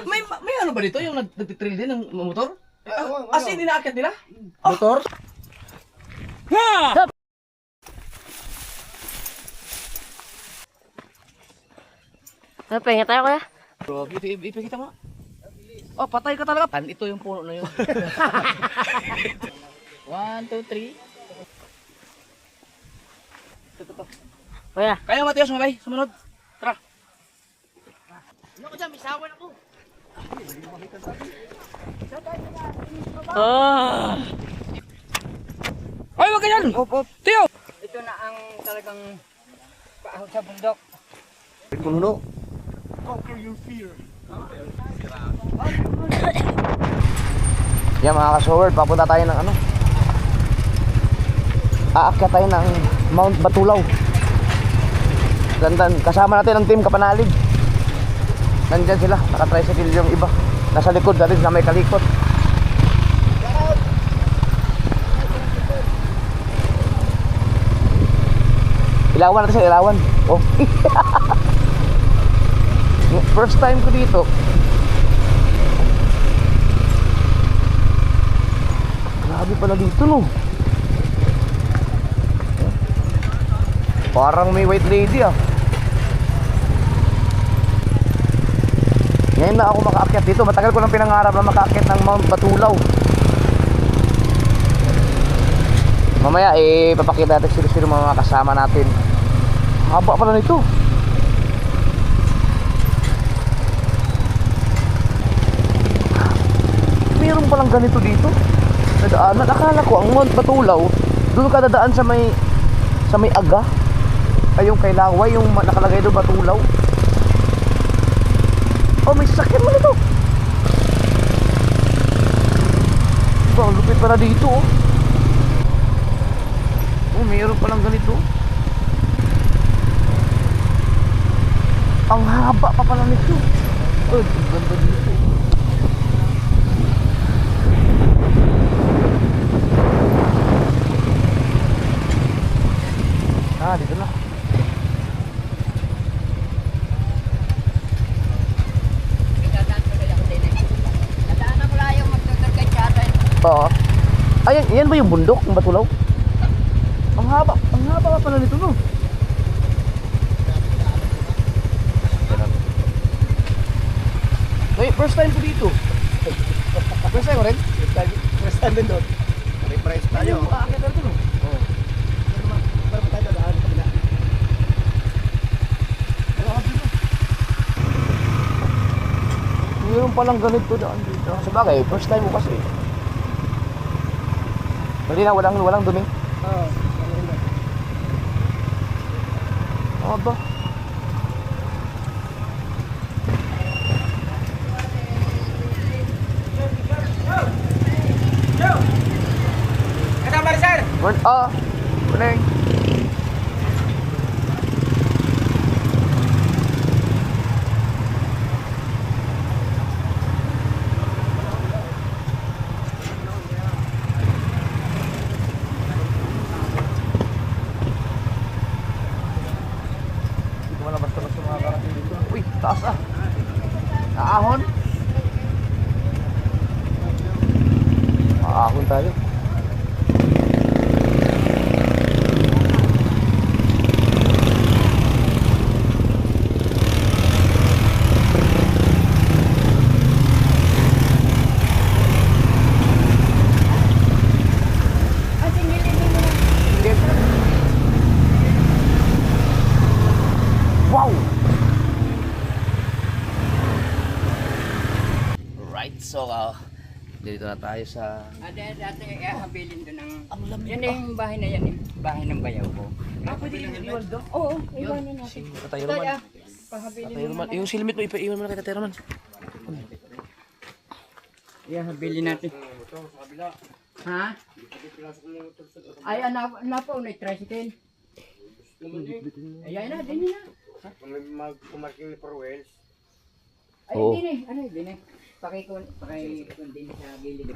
May ano ba dito? Yung nagtitrail din ng motor? As in, inaakit nila? Motor? Pahinga tayo kaya? Bro, ipikita mo. Oh, patay ka talaga. Ito yung puno na yun. 1, 2, 3. Ito. Kuya. Kaya Mateo, sumabay. Sumunod. Tara. Ano ko dyan? May sawan ako. Ah! Ay, wag ka yan! Teo! Ito na ang talagang paahon sa bundok. Puno. Yan mga ka-showard, papunta tayo ng ano? Aakyat tayo ng Mount Batulaw. Gandan, kasama natin ang team Kapanalig. Nandyan sila, naka-tricycle yung iba. Nasa likod natin na may kalikot. Ilawan natin sa ilawan. Oh. First time ko dito. Grabe pala dito, no. Parang may white lady ah. Ngayon na ako makaakyat dito. Matagal ko nang pinangarap na makaakyat ng Mount Batulaw. Mamaya papakita natin sila mga kasama natin. Haba pala nito. Meron palang ganito dito. Nadaanan. Akala ko ang Mount Batulaw doon ka dadaan sa may aga. Ay yung kay Laway, yung nakalagay doon Batulaw. Oh, may sasakyan mo nito. Diba, ang lupit pala dito oh. Oh, mayroon palang ganito. Ang haba pa pala nito. Oh, ang ganda dito. Ah, dito na. Oo. Ay, yan ba yung bundok ng Batulaw? Ang haba pa pala nito, no? Wait, first time ko dito. First time mo rin? First time din doon. May price tayo. Aakit na ito, no? Oo. Para tayo dadaan sa kabila. Mayroon palang ganito daan dito. Sabagay, first time mo kasi. Hindi na, walang dumi. Oo. Aba. Kasama rin, sir! Morning. Uy, taas ah. Naahon. Maahon tayo. Wow! Right, so dito na tayo sa... Dati habilin doon ang... Ang lamig Yan na yung bahay na yan, yung bahay ng bayaw ko. pwede iwan doon? Oo, iwanan natin. Tayo naman. Pahabilin Tayo naman. Yung silmit mo, ipaiwan mo na kay Tatay Roman. Habilin natin. Ha? Ay, napaw na tricycle. Ayan na, din na. Mag-kumarking for wheels. Ay, Oo. din eh. Ano, din eh. Pakikon din sa gilid.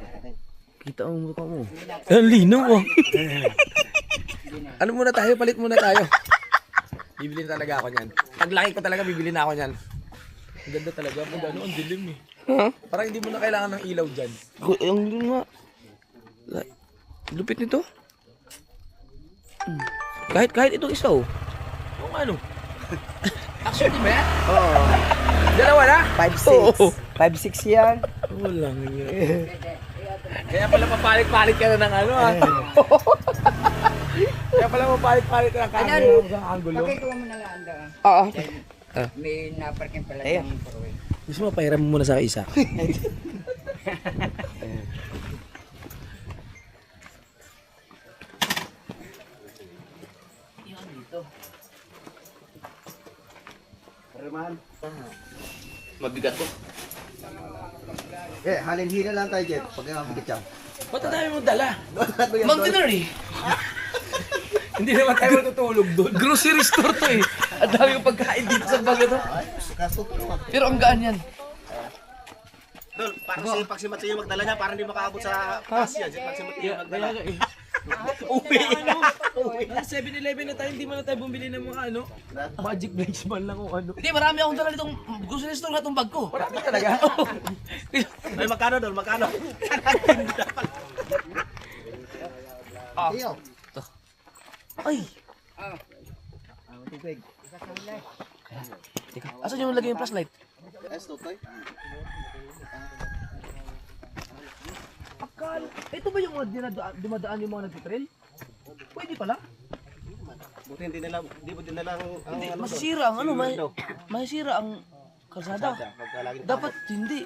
Kita ang mukha mo. Ang linaw oh. Ano muna tayo? Palit muna tayo. Bibili na talaga ako niyan. Pag laki ko talaga, bibili na ako niyan. Ang ganda talaga. Pag ano, ang dilim eh. Parang hindi mo na kailangan ng ilaw dyan. Ang yun nga. Lupit nito. Kahit itong isa oh. Kung ano. Actually ba yan? Oo. Dalawa na? 5'6". 5'6 yan. Wala nga yun. Kaya pala papalit-palit ka na ng ano ah. Kaya pala papalit-palit ka ng camera sa angulo. Pakikuha mo na lang doon. Oo. May naparking pala yung Pro Wheels. Gusto mo pahiram mo muna sa isa? Mabigat to. Halin-hila lang tayo, Jet. Pag mabigat siya. Ba't ang dami mong dala? Mountainer eh. Hindi naman tayo matutulog doon. Grocery store to eh. Ang dami yung pagkain dito sa baga to. Pero ang gaan yan. Dol, parang pag si Mateo magdala niya, parang hindi makaabot sa taas yan. Pag si Mateo magdala. Uwi. 7-Eleven na tayo, hindi man na tayo bumili ng mga ano. Magic Breaks man lang kung ano. Hindi, marami akong dala ditong grocery store na itong bag ko. Marami talaga. Ay, magkano, Dol? Magkano? Ay! Teka, asan yung lagay yung flashlight? Akala, ito ba yung mga dumadaan yung mga nagtitrail? Pwede pala. Buti hindi nila ang Hindi, masisira ang ano, masisira ang kalsada. Dapat hindi.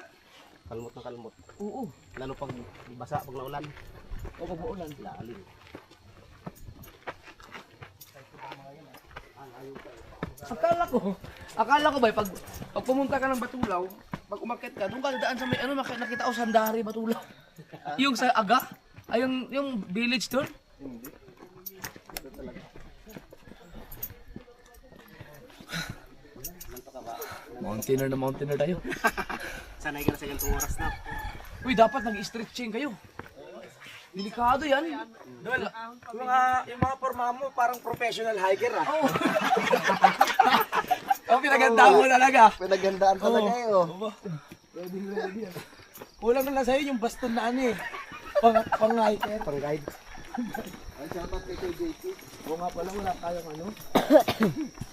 kalmot na kalmot. Oo. Lalo pag basa, pag naulan. O pag maulan. Lalim. Akala ko ba, pag pumunta ka ng Batulaw, pag umakyat ka, doon ka daan sa may, ano, nakita ko Sandari, Batulaw. Yung sa Aga, ay yung village doon. Mountainer tayo. Sanay ka na sa ganitong oras na. Uy, dapat nag-stretching kayo. Delikado yan. Dol, yung mga forma mo parang professional hiker ah. Oh, pinaganda mo talaga. Pinagandaan talaga eh, oh. Kulang na lang sa'yo yung baston na ano eh. Pang hiker. Pang guide. Ay, shoutout kay JT. Oo nga pala, wala kayang ano.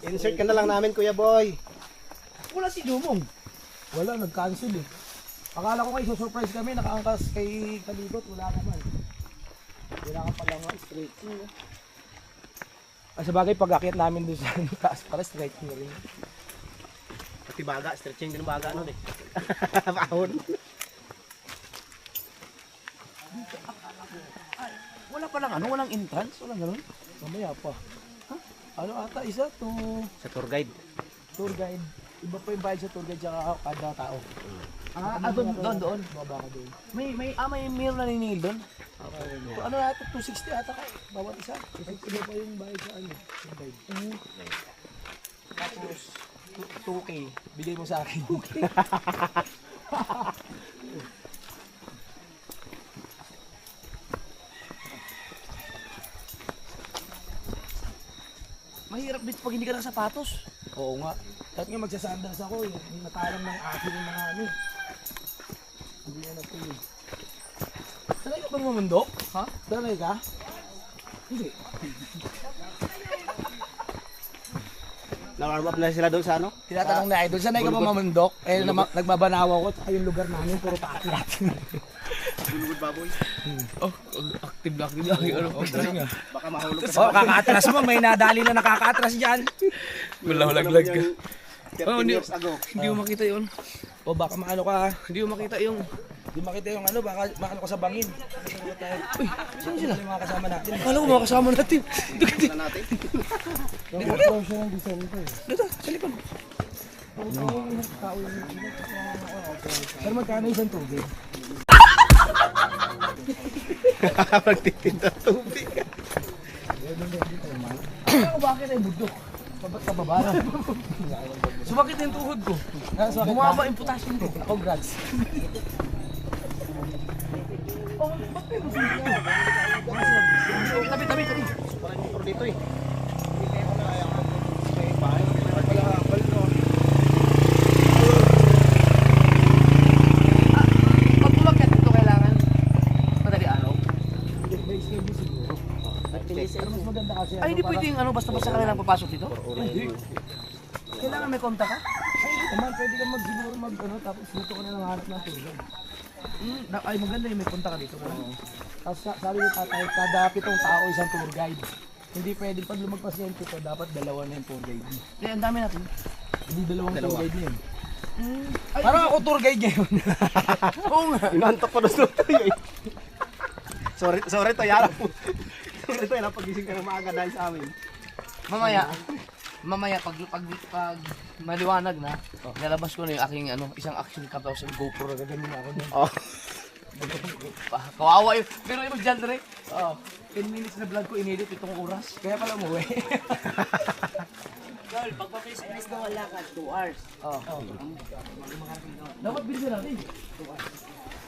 Insert ka na lang namin, Kuya Boy. Wala si Dumong. Wala, nag-cancel eh. Akala ko kayo surprise kami, nakaangkas kay Kalibot, wala naman. Wala ka pala nga stretching eh. Sa bagay, pag-akit namin doon sa taas, para stretching rin. Pati baga, stretching din baga nun eh. Paahon. Wala palang ano, walang entrance, walang ganun. Mamaya pa. Ano ata, isa to Sa tour guide. tour guide. Iba pa yung bayad sa tour guide tsaka kada tao. Doon. Baba ka doon. May meron na niningil doon. Ano ata, 260 ata ka, bawat isa. Iba pa yung bayad sa ano, tour guide. Tapos, 2K, bigay mo sa akin. Mahirap dito pag hindi ka nakasapatos. Oo nga. Kahit nga magsasandals ako, yung natalang ng akin yung mga ano. Hindi na natuloy. Sanay ka bang mamundok? Ha? Sanay ka? Hindi. Na-warm up na sila doon sa ano? Tinatanong na idol, sanay ka ba mamundok? Eh, nagbabanaw ako, tsaka yung lugar namin, puro paakyat. Bulugod baboy. Oh, active lagi. Ano pa nga? Baka mahulog ka Oh, kakaatras mo, may nadali na nakakaatras dyan. Wala lag ka. 13 years ago. Hindi mo makita 'yon. O baka maano ka, Hindi mo makita yung hindi makita yung ano, baka maano ka sa bangin. Uy, saan sila? Yung mga kasama natin. Akala ko mga kasama natin. Tingnan natin. Dito, sa likod. Pero magkano isang tubig? Magtitinda tubig. Ako bakit ay bundok? Ba't kababara? Sumakit yung tuhod ko. Bumaba. Bumaba yung potassium ko. Congrats. Tabi. Parang motor dito eh. ano, basta-basta ka na lang papasok dito? Hindi. Kailangan may konta ka? Naman, pwede ka siguro ano, tapos dito ka na lang hanap ng tour guide. Ay, maganda yung may konta ka dito. Tapos sabi ni tatay, kada 7 tao isang tour guide. Hindi pwede pag lumagpas yan ito, dapat dalawa na yung tour guide niya. Kaya ang dami natin. Hindi dalawang tour guide niya yun. Parang ako tour guide niya yun. Oo nga. Inantok ko na sa tayo eh. Sorry to, yara po. Sorry to, yara pagising ka na maaga dahil sa amin. Mamaya pag maliwanag na, nalabas ko na yung aking ano, isang action cam tapos yung GoPro na gagamin ako doon. Oh. Kawawa yun. Pero yung dyan rin. 10 minutes na vlog ko inedit itong oras. Kaya pala umuwi. Tol, pagpa-face-to-face na wala ka, 2 hours. Dapat bilisan natin.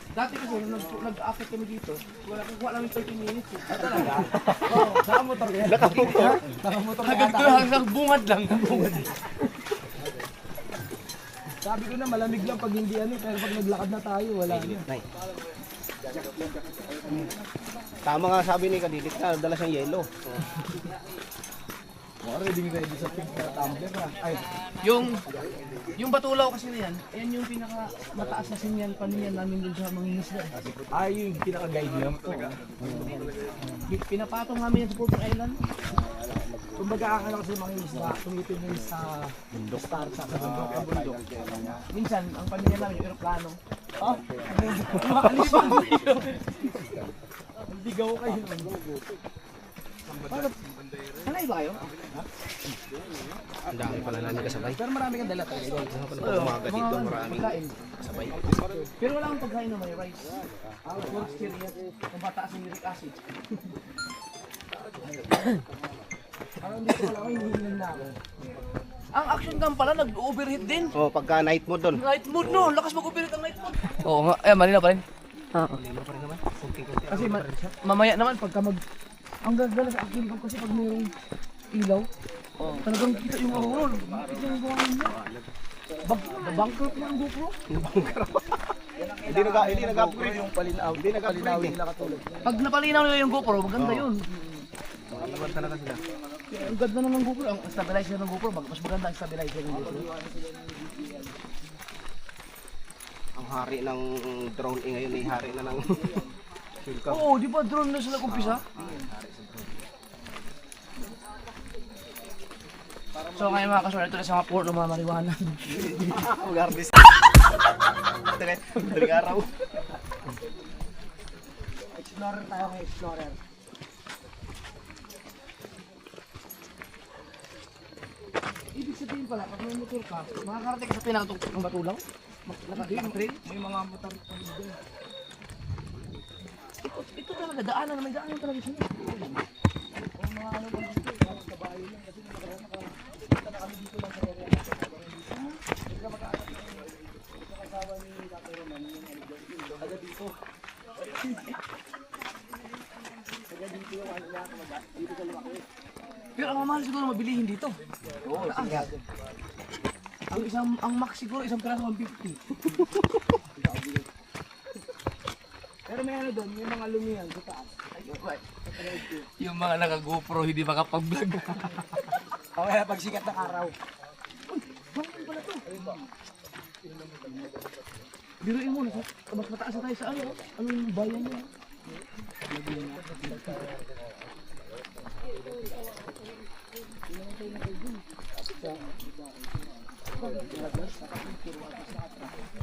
Dati kasi nung nag-akit kami dito, wala namin 30 minutes. Talaga? Oo, nakamotor kaya. Nakamotor kaya. Hanggang bungad lang. Sabi ko na malamig lang pag hindi ano, pero pag naglakad na tayo, wala na. Tama nga sabi ni Kadilit na, dala siyang yelo. Ready sa pink na tumbler na. Ay, Yung Batulaw kasi na yan, yan yung pinaka mataas na sinyal paninyan namin dun sa mangingisda. yung pinaka-guide niya. Pinapatong namin yan sa Purple Island. Kumbaga akala kasi mga isda, tumitingin sa star sa bundok. Minsan, ang paninyan namin yung aeroplano. Ligaw kayo. Sanay ba kayo? Ang dami pala na nagkasabay. Pero marami kang dala talaga. Umaga dito, maraming Pagkain. kasabay. Pero wala akong pagkain na may rice. Works here yan. Kung pataas ang uric acid. Parang dito wala ko, hinihilan na ako. Ang action cam pala, nag-overheat din. Oh, pagka night mode doon. Night mode no, lakas mag-overheat ang night mode. Oo nga, malinaw pa rin. Kasi mamaya naman pagka ang gagala sa action cam kasi pag mayroong ilaw, talagang kita yung aurora. Kita yung buhangin niya. Bankrupt na ang GoPro. Hindi nag-upgrade yung palinaw. Hindi nag-upgrade eh. Pag napalinaw nila yung GoPro, maganda yun. Iwan talaga sila. Ang ganda na ng GoPro, ang stabilizer ng GoPro, mas maganda ang stabilizer ng GoPro. Ang hari ng drone ngayon ay hari na ng Silka. Oo, di ba drone na sila kumpisa? So ngayon mga kasunod, ito na sa mga port ng mga marijuana. Mag-harvest. Daling araw. Explorer tayo ng explorer. Ibig sabihin pala, pag may motor ka, makakarating ka sa pinakatuktok ng Batulaw? Naka-trail? May mga motor pa dito. Ito talaga, daanan na may daanan talaga siya. Pero ang mamahal siguro mabilihin dito. Oo, ang max siguro isang piraso 150. Pero may ano doon, may mga lumihan sa taas. Yung mga naka-GoPro hindi makapag-vlog. O kaya pag sikat ng araw. Biruin mo, mas mataas na tayo sa ano, anong bayan niya.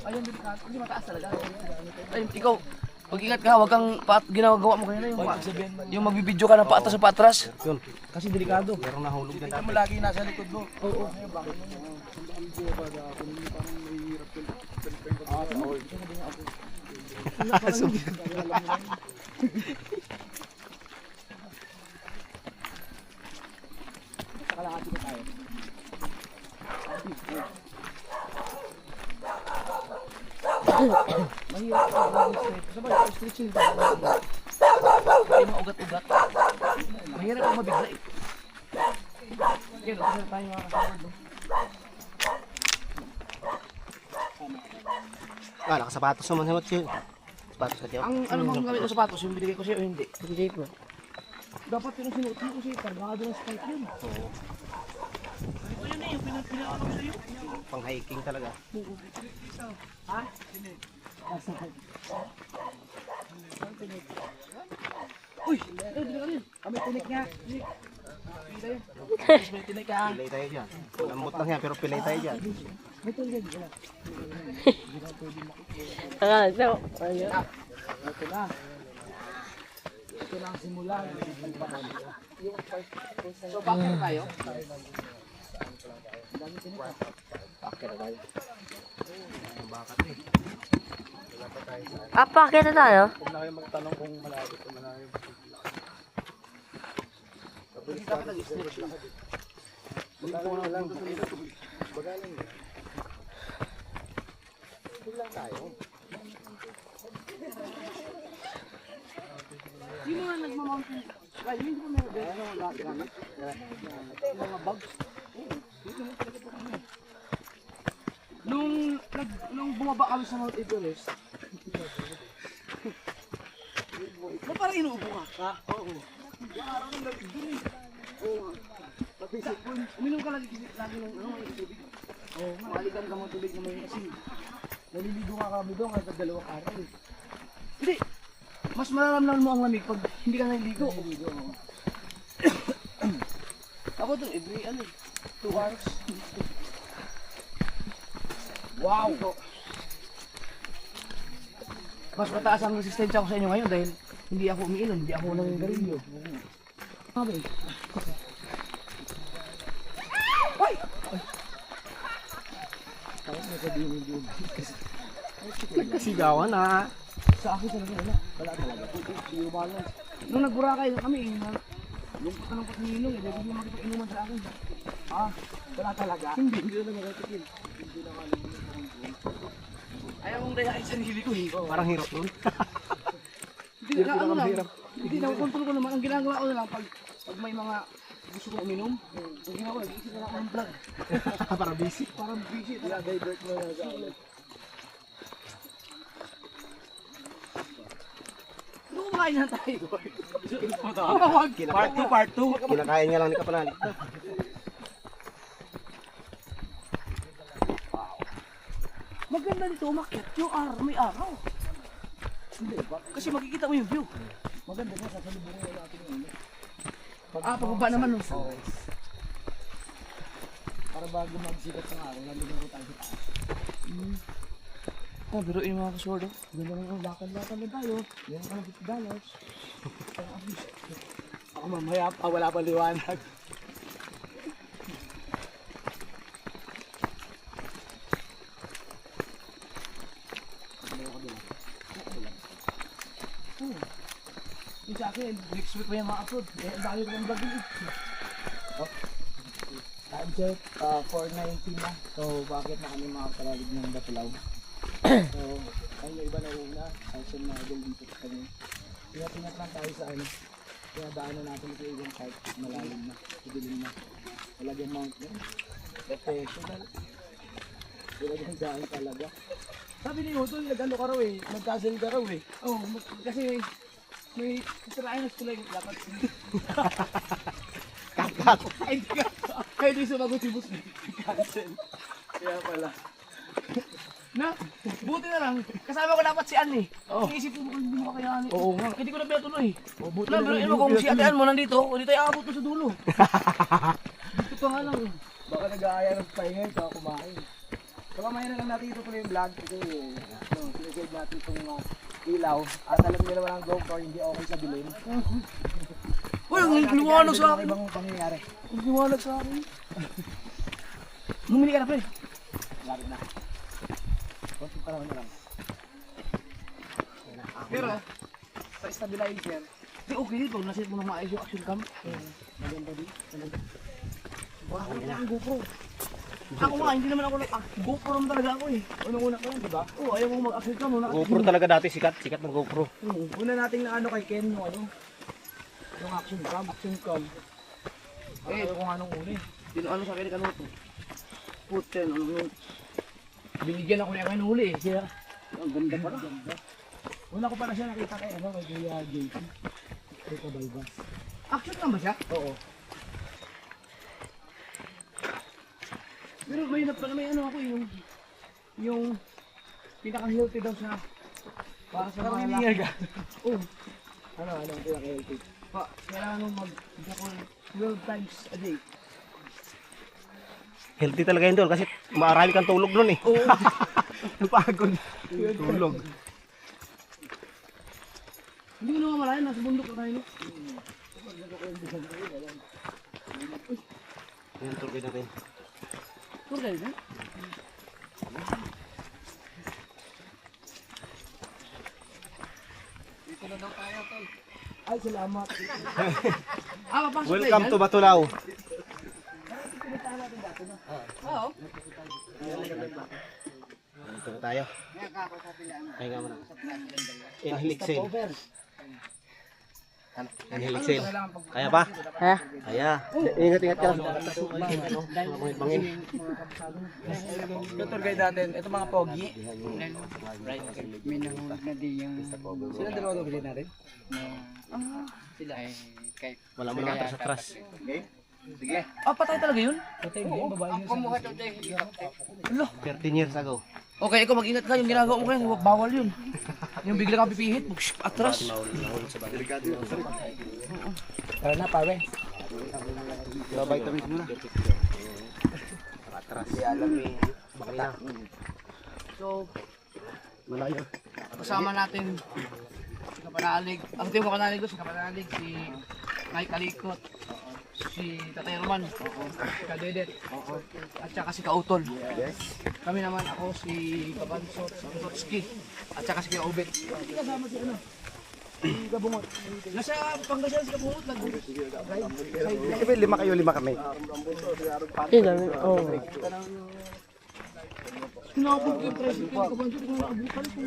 Ayun, delikado. Kasi mataas talaga. Ayun, ikaw, pag-ingat ka, huwag kang ginagawa mo kanina yung magbibideo ka ng paatas sa paatras. Yun. Kasi delikado. Pero nahulog na Tingnan dati. mo lagi nasa likod mo. Oo. Kalahati ko tayo. Mahirap ka mag-stretch. Sabay, stretching ba? May mga ugat-ugat. Mahirap ka mabigla eh. Yan, kasi tayo mga kasama. Nakasapatos naman sa matyo. Sapatos ka tiyo. Ang ano bang gamit ng sapatos, yung binigay ko sa'yo, hindi. Hindi po. Dapat yun ang sinuot mo kasi kargado ng spike yun. Oo. Ayun na yung pinakano ko sa'yo. Pang hiking talaga. Ha? Uy! Kami tinik niya. May tinik ka. Pilay tayo dyan. Lambot lang yan pero pilay tayo dyan. May tinik ka. Ito na. Ito na ang simula. So, bakit tayo? Apa, kita tayo? Huwag na kayo magtanong kung malapit o malayo. Yung mga nagmamountain, ay, hindi ko meron din. Mga bugs. Nung bumaba kami sa Mount Everest, na parang inuubo ka? Ha? Oo. Araw ng lamig dun eh. Oo. Uminom ka lagi ng tubig. Oo, maligan ka mo tubig naman kasi naliligo ka kami doon kahit dalawang araw eh. Hindi, mas mararamdaman mo ang lamig pag hindi ka naliligo. Ako doon, every 2 hours. Wow! Mas mataas ang resistensya ko sa inyo ngayon dahil hindi ako umiinom, hindi ako nangigarilyo. Sabi. Ay! Nagkasigawan na. Sa akin talaga wala. Wala talaga. Hindi ko balance. Nung nagburakay kami, yung kanangkot ni Ilong, hindi niya makipag-inuman sa akin. Ah, wala talaga. Hindi na nakatikin. Hindi na ayaw mong dayain sa nili ko eh. Parang hirap nun. Hindi na ano lang. Hindi na kontrol ko naman. Ang ginagawa ko na lang pag may mga gusto ko uminom, ang ginagawa, nag-iisip na ako ng vlog. Parang busy. Parang busy. Divert mo na sa ulit. Ano kumakain na tayo? Part 2. Kinakain nga lang ni Kapanalig. Maganda dito umakyat yung araw, may araw. Hindi ba? Kasi makikita mo yung view. Maganda na sa salubungan na natin yung ano. Pababa naman no. Para bago magsikat sa araw, nandun na tayo sa taas. Oh, biruin mga kasordo. Ganda lang lakad-lakad na tayo. Yan ang $50. Ako mamaya pa, wala pa liwanag. Yung sa akin, next week pa yung ma-upload. Ang dami ko ng vlog yun. Time check, 4:19 na. So, bakit na kami makapalalig ng Batulaw? So, ang iba na una, session na idol dito sa kanya. Tingat lang tayo sa ano. Kaya daanan natin ito yung kahit malalim na. Sidilim na. Talagang mountain. Professional. Talagang daan talaga. Sabi ni Utol, nag-ano ka raw eh. Nag-castle ka raw eh. Oo, kasi may triangles ko lang dapat. Kakat. Ay, hindi ka. Kaya di sumagot si boss. Cancel. Kaya pala. Na, buti na lang. Kasama ko dapat si Ann eh. Iisip ko hindi mo kakayanin. Oo nga. Hindi ko na pinatuloy. Buti na lang. Pero kung si Ate Ann mo nandito, dito ay aabot mo sa dulo. Dito pa nga lang. Baka nag-aaya ng pahinga ka kumain. So mamaya na lang natin ito pala yung vlog kasi sinasave natin itong ilaw. At alam niyo naman ang GoPro hindi okay sa dilim. Uy, ang liwanag sa akin. Ibang pangyayari. Ang liwanag sa akin. Bumili ka na pre. Lapit na. Konti pa naman na lang. Pero, sa stabilizer, di okay dito. Nasit mo na maayos yung action cam. Maganda din. Bakit na ang GoPro? Ako nga, hindi naman ako GoPro naman talaga ako eh. Unang-una ko yan, diba? Oo, ayaw mo mag-action cam. GoPro talaga dati, sikat ng GoPro. Una nating na ano kay Ken yung ano. Yung action cam. Eh, kung anong uli. Sino ano sa akin ni Kanuto? Putin, ano yun? Binigyan ako niya kayo ng huli eh. Kaya, ang ganda pala. Una ko pala siya nakita kay ano, kay Kuya JP. Kay Kabalbas. Action lang ba siya? Oo. Pero may ano ako yung pinaka-healthy daw siya. Para sa mga lalaki. Oo. Ano ang pinaka-healthy? Kailangan mong mag-jakol 12 times a day. Healthy talaga yun doon kasi marami kang tulog doon eh. Oo. Pagod. Tulog. Hindi ko naman malayan, nasa bundok na tayo. No? Yan, tulog natin. Tour guide, eh? Ay, salamat. Papasok Welcome to Batulaw. Oo. Ito na tayo. Pahinga muna. Inhelixil. Inhelixil. Kaya pa? Kaya. Ingat-ingat ka. Bangin. Yung tour guide natin, ito mga pogi. May nahulog na di yung... Sino dalawa tour guide natin? Sila eh. Wala mo lang sa atras. Patay talaga yun? Patay mo yung babae yun. Kumuha daw tayo helicopter. 13 years ago. Okay, ikaw mag-ingat ka. Yung ginagawa mo kayo, bawal yun. Yung bigla kang pipihit, atras. Tara na, pare. Vitamins muna. Atras. Bakla. So, Malayo. kasama natin si Kapanalig. Ang team Kapanalig ko, si Kapanalig, si Mike Alikot, si Tatay Roman, si Kadedet, at saka si Kautol. Kami naman, ako si Kabansot, si Kutotski, at saka si Kaubet. Hindi kasama si ano? Si Gabungot. Nasa Pangasinan si Gabungot, Siyempre, 5 kayo, 5 kami. Sinabot ko yung president ko, Kabansot, kung nakabukan ko.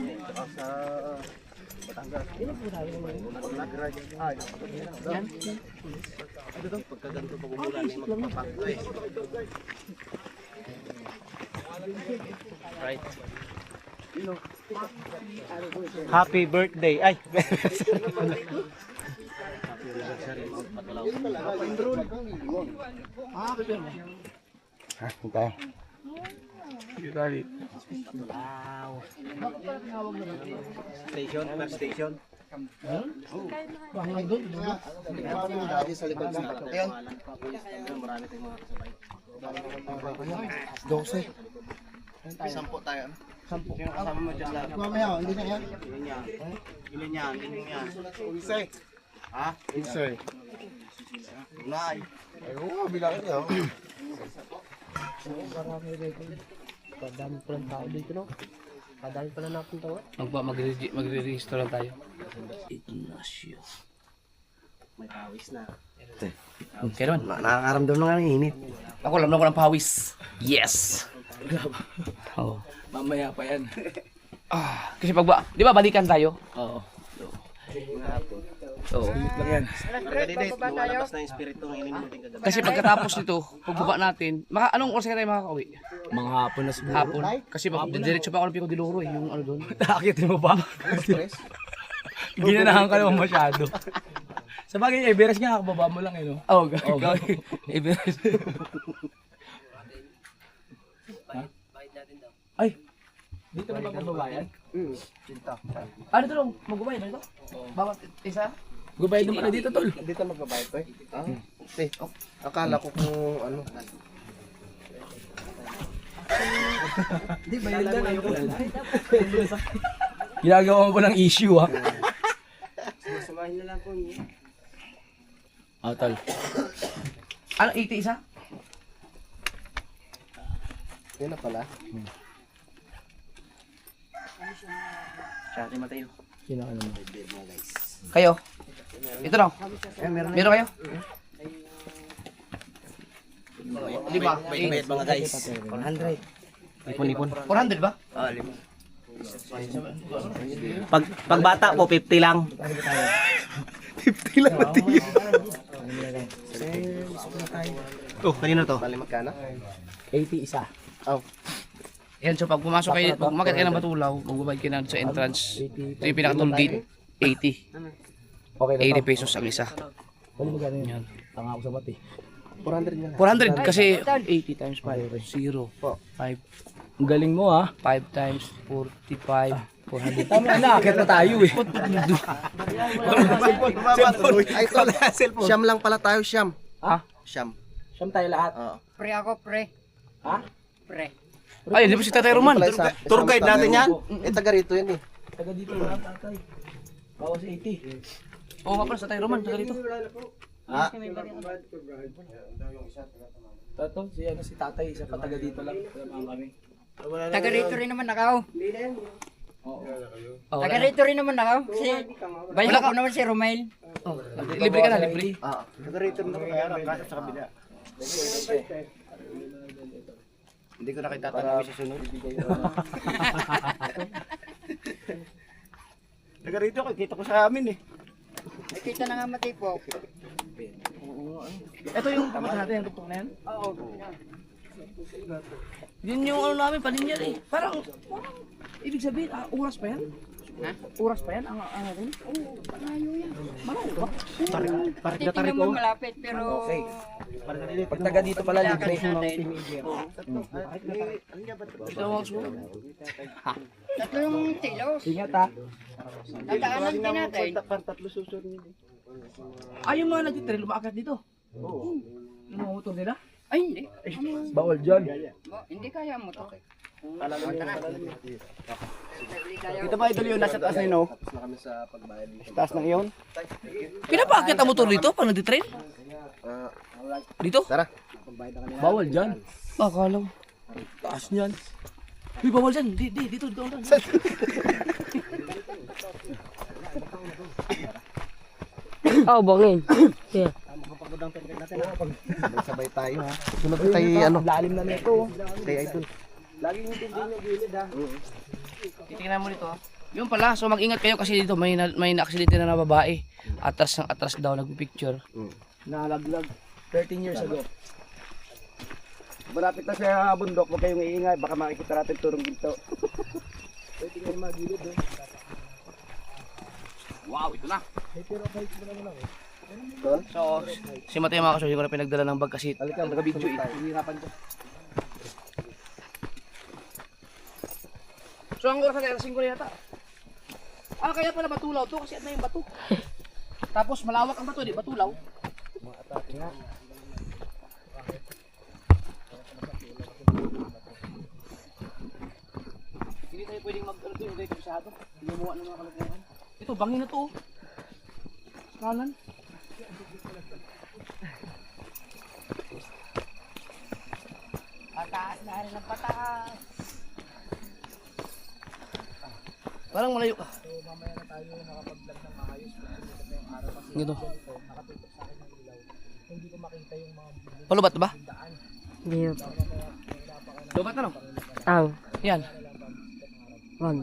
Yan. Pagkaganto pagmumula na yung magpapakto eh. Right. Happy birthday. Ay. Okay. Station, first station. Bangag doon, doon. Sa likod ng ayun. Marami tayong mga kasabay. 12. 10 tayo. 10. Yung kasama mo dyan lahat. Mamaya, hindi na yan. Ilan yan? Ilan yan? Unsay. Ha? Unsay. Unay. Ay, oo, bilangin niyo. Padami pa lang tao dito, no? Padami pa lang napunta, no? Magre-register lang tayo. Ignacio. May pawis na. Okay naman. Nakakaramdam na nga ng init. Ako, alam na ko ng pawis. Yes! Oo. Mamaya pa yan. Kasi di ba balikan tayo? Oo. Oo. Lang yan. Kandidat, lumalabas na yung spirito ng ininom natin kagabi. Kasi pagkatapos nito, pagbaba natin, anong oras kaya tayo makakauwi? Mga hapon na siguro. Hapon. Kasi diretso pa ako ng Pico de Loro eh, yung ano doon. Nakitin mo ba? Ginanahan ka naman masyado. Sa bagay, Everest nga, kakababa mo lang eh, no? Oo, gagawin. Ay! Dito na ba magbabayan? Ano ito lang? Magbabayad na ito? Bawat isa? Magbabayad naman na dito, tol. Dito magbabayad to eh. Akala ko kung ano. Hindi, bayad na lang. Ginagawa mo pa ng issue, ha? Samahin na lang po niyo. Oh, tol. Ano, 80 isa? Yun na pala. Siya, Mateo. Sino ka naman? Kayo? Ito lang. Meron kayo? Di ba? Bayad mga guys. 100. Ipon-ipon. 400 ba? Pag bata po, 50 lang. 50 lang. Oh, kanino to? Bali magkano? 80 isa. Oh. Yan, so pag pumasok kayo, pag umakit kayo ng Batulaw, magbabayad kayo na sa entrance. Ito yung pinaka-toll gate, 80. Okay na 80 pesos ang isa. Bali magkano yun? Tanga ako sa mati. 400 kasi 80 times 5, 0, 5. Ang galing mo ha. 5 times 45, 400. Tama na, akit na tayo eh. Ay, tol. Siyam lang pala tayo, siyam. Ha? Siyam. Siyam tayo lahat. Oo. Pre ako, pre. Ha? Pre. Ay, hindi po si Tatay Roman. Tour guide natin yan. Eh, taga rito yan eh. Taga dito lahat tatay. Bawas 80. Oo nga pala, si Tatay Roman, taga dito. Ha? Tato, si tatay, isa pa taga dito lang. Tama kami. Taga rito rin naman ako. Oh, Taga rito rin naman ako. Kasi bayan ko naman si Romail. libre ka na, libre. Oo. Taga rito na kaya kasi sa kabila. Hindi ko nakita tanong sa sunod. Taga rito, kita ko sa amin eh. Nakita na nga matipok. Ito yung tamat natin, yung tuktok na yan? Oo. Yun yung ano namin, paninyan eh. Parang, ibig sabihin, oras pa yan? Ha? Oras pa yan? Ang natin? Oo, malayo yan. Malayo ba? Titingnan mo malapit pero Pag taga dito pala, libre. natin. Ito ang wax mo. Tatlo yung tilos. Ingat ha. Dadaanan din natin. Yung mga nagtitrail, lumaakyat dito. Oo. Yung mga motor nila? Ay, hindi. Bawal dyan. Hindi kaya mo to. Kita ba idol yun? Nasa taas na yun, no? Taas ng iyon? Pinapaakyat ang motor dito pag nagtitrail? Dito? Tara. Bawal dyan. Akala ko. Taas niyan. Uy, bawal dyan. Dito. Bangin. Yeah. Sabay tayo, ha? Sunod tayo, ano? Lalim na nito. Kay idol. Titingnan mo dito. Yun pala, so mag-ingat kayo kasi dito may na-accidente na babae. Atras daw nagpipicture. Nalaglag. 13 years ago. Malapit na sa bundok, huwag kayong iingay. Baka makikita natin turong dito. Pwede kayo magilid eh. Wow, ito na. So, si Mateo mga kasoy, ko na pinagdala ng bag kasi nag-video eh. Hinihirapan ko. So, ang oras na alas 5 na yata. Kaya pala batulaw to kasi ano yung bato. Tapos malawak ang bato, di batulaw. Hindi tayo pwedeng mag-alto yung gaya sa ato. Lumuha ng mga kalagayan. Ito, bangin na to. Oh. Kanan. Pataas na rin ang pataas. Parang malayo ka. Ganito. Palubat ba? Hindi. Lubat na no? Ang. Yan. Wag.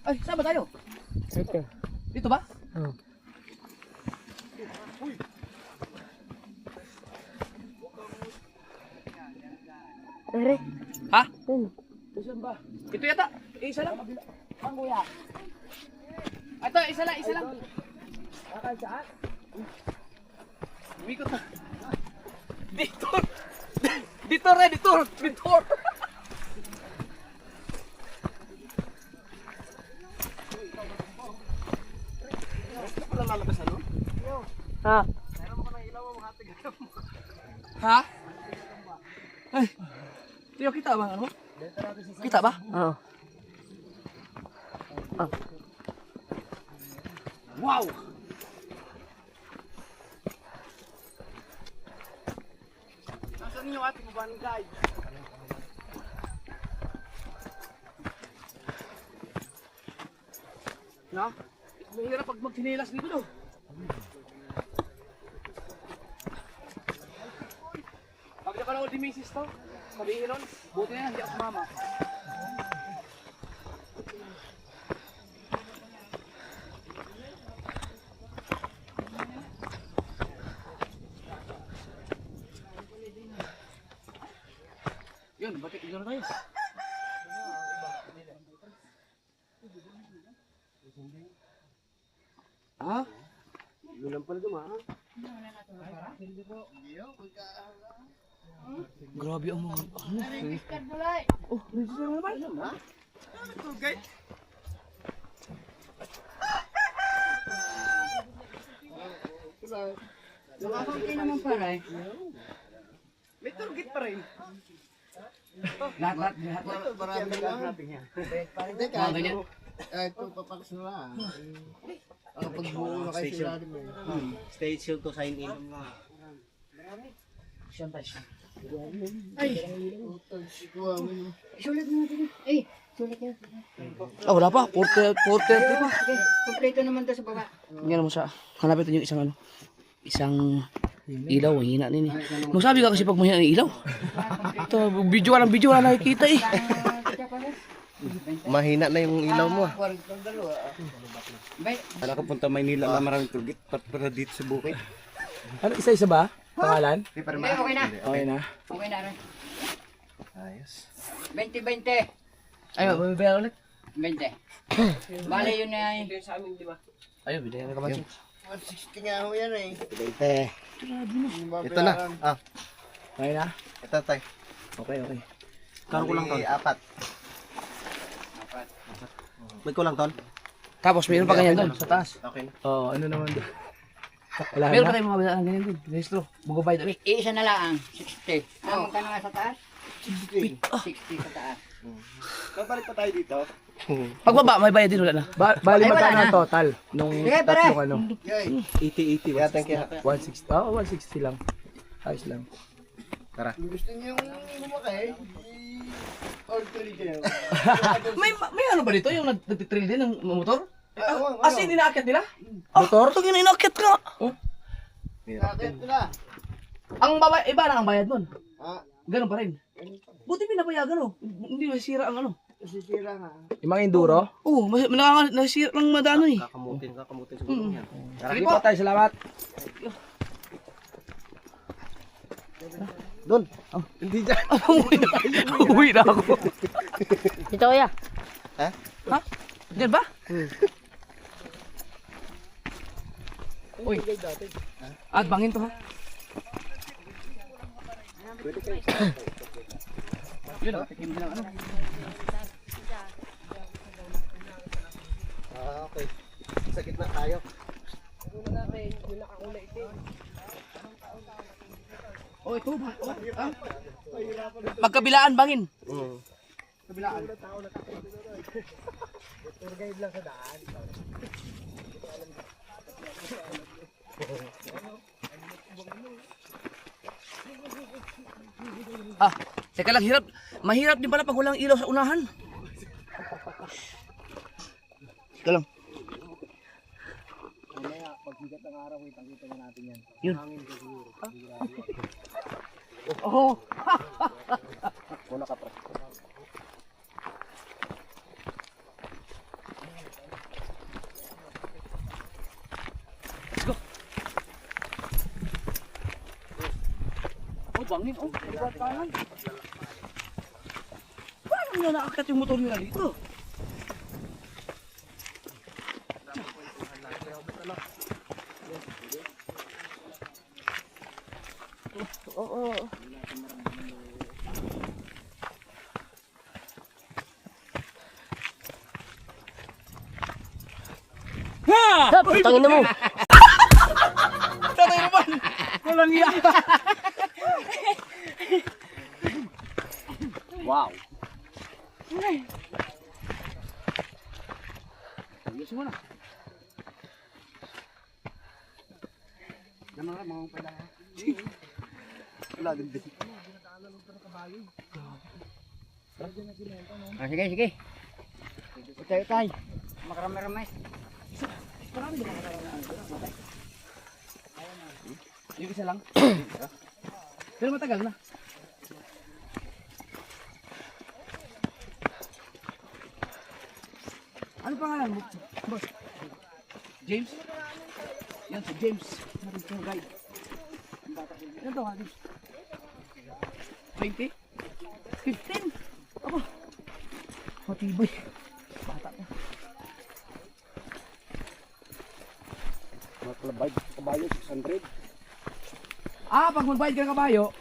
Ay, saan ba tayo? Ito. Dito ba? Oh. Ere. Ha? Yun. Saan ba? Ito yata. Isa lang. Ang kuya. Ito, isa lang. Akal saan? Umikot na. Detour! Detour! Ha? Ha? Ay. Tiyo, kita ba ano? Kita ba? Oo. Wow! Nasaan yung ating barangay? Na? Mahirap pag magsinilas dito no? Pag napanood ni Mrs. to, sabihin nun, buti na hindi ako sumama. Yun, batik dito na tayo. Grabe ang mga... Oh, register na naman. Okay naman para eh. May target pa rin. Lahat. Marami lang. Hindi ka. Mga ganyan. Ito papakas na lang. Pagbuo na kayo sila rin eh. Station to sign in. Siyan tayo siya. Sulit mo natin. Eh, sulit yan. Ah, wala pa. 40 pa. Okay, kompleto naman to sa baba. Tingnan mo sa... Hanapin ito yung isang ano. Isang ilaw. Hina nini. Magsabi ka kasi pag mahina ng ilaw. Ito, video wala nakikita eh. Mahina na yung ilaw mo. Bay, Wala ka punta Maynila na maraming turgit para dito sa bukid. Ano, isa-isa ba? Pangalan? okay na. Okay na. Okay na rin. Ayos. 20-20. Ay, mabibigyan ulit. 20. Bale yun na yun. Ayun, binigyan ka man. 160 nga ho yan eh. Ito na. Ah, Okay na? ito tayo. Okay. Kano ko lang ton? 4. May kulang ton? Tapos mayroon pa ganyan doon sa taas. Okay na. Oo, ano naman doon? Wala Meron pa na? tayong mga bilang ganyan doon. Registro. Magbabayad ulit. Isa na lang, 60. Ang magkano nga sa taas? 60 sa taas. Babalik pa tayo dito. Pagbaba, may bayad din wala na. Bali Ay, wala magkano na. ang total? Nung Sige, pare. tatlong ano? 80. Yeah, thank you. 160. Oo, 160 lang. Ayos lang. Gusto niyo yung lumakay? Order kayo. May ano ba dito? Yung nagtitrail din ng motor? As in, inaakyat nila? Motor? Ito yung inaakyat ka. Bakit na? Ang babay, iba lang ang bayad nun. Ah, Ganun pa rin. Buti pinapayagan oh. Hindi masisira ang ano. sisira nga. Yung mga enduro? Oo, nasisira ng madano eh. Kakamutin sa gulong yan. Sige po tayo, salamat. Doon. Hindi dyan. Uwi na ako. Dito kuya. Ha? Diyan ba? Uy. At bangin to ha. Yun oh, tikim lang ano. Ah, okay. Sa gitna tayo. Oh, ito ba? Oh, ah. Pagkabilaan bangin. Kabilaan. Ah, teka lang, hirap. Mahirap din pala pag walang ilaw sa unahan. Teka lang. Yun. Oh. Let's go. Oh, bangin oh. Buat kanan. Paano nyo naakyat yung motor nila dito? Tangin na mo. Tatay naman! Walang iya! Wow! Ayos mo na. Ganun lang mga pala. Wala din din. Ah, sige. Tayo. Makarami-ramay. Yung isa lang. Pero matagal na. Ano pangalan mo? Boss? James? Yan si James. Natin yung guide. Ano to nga, James? 20? 15? Aba. Matibay. Bata pa. Maklabay. kabayo, 600. Ah, pag magbayad ka ng kabayo,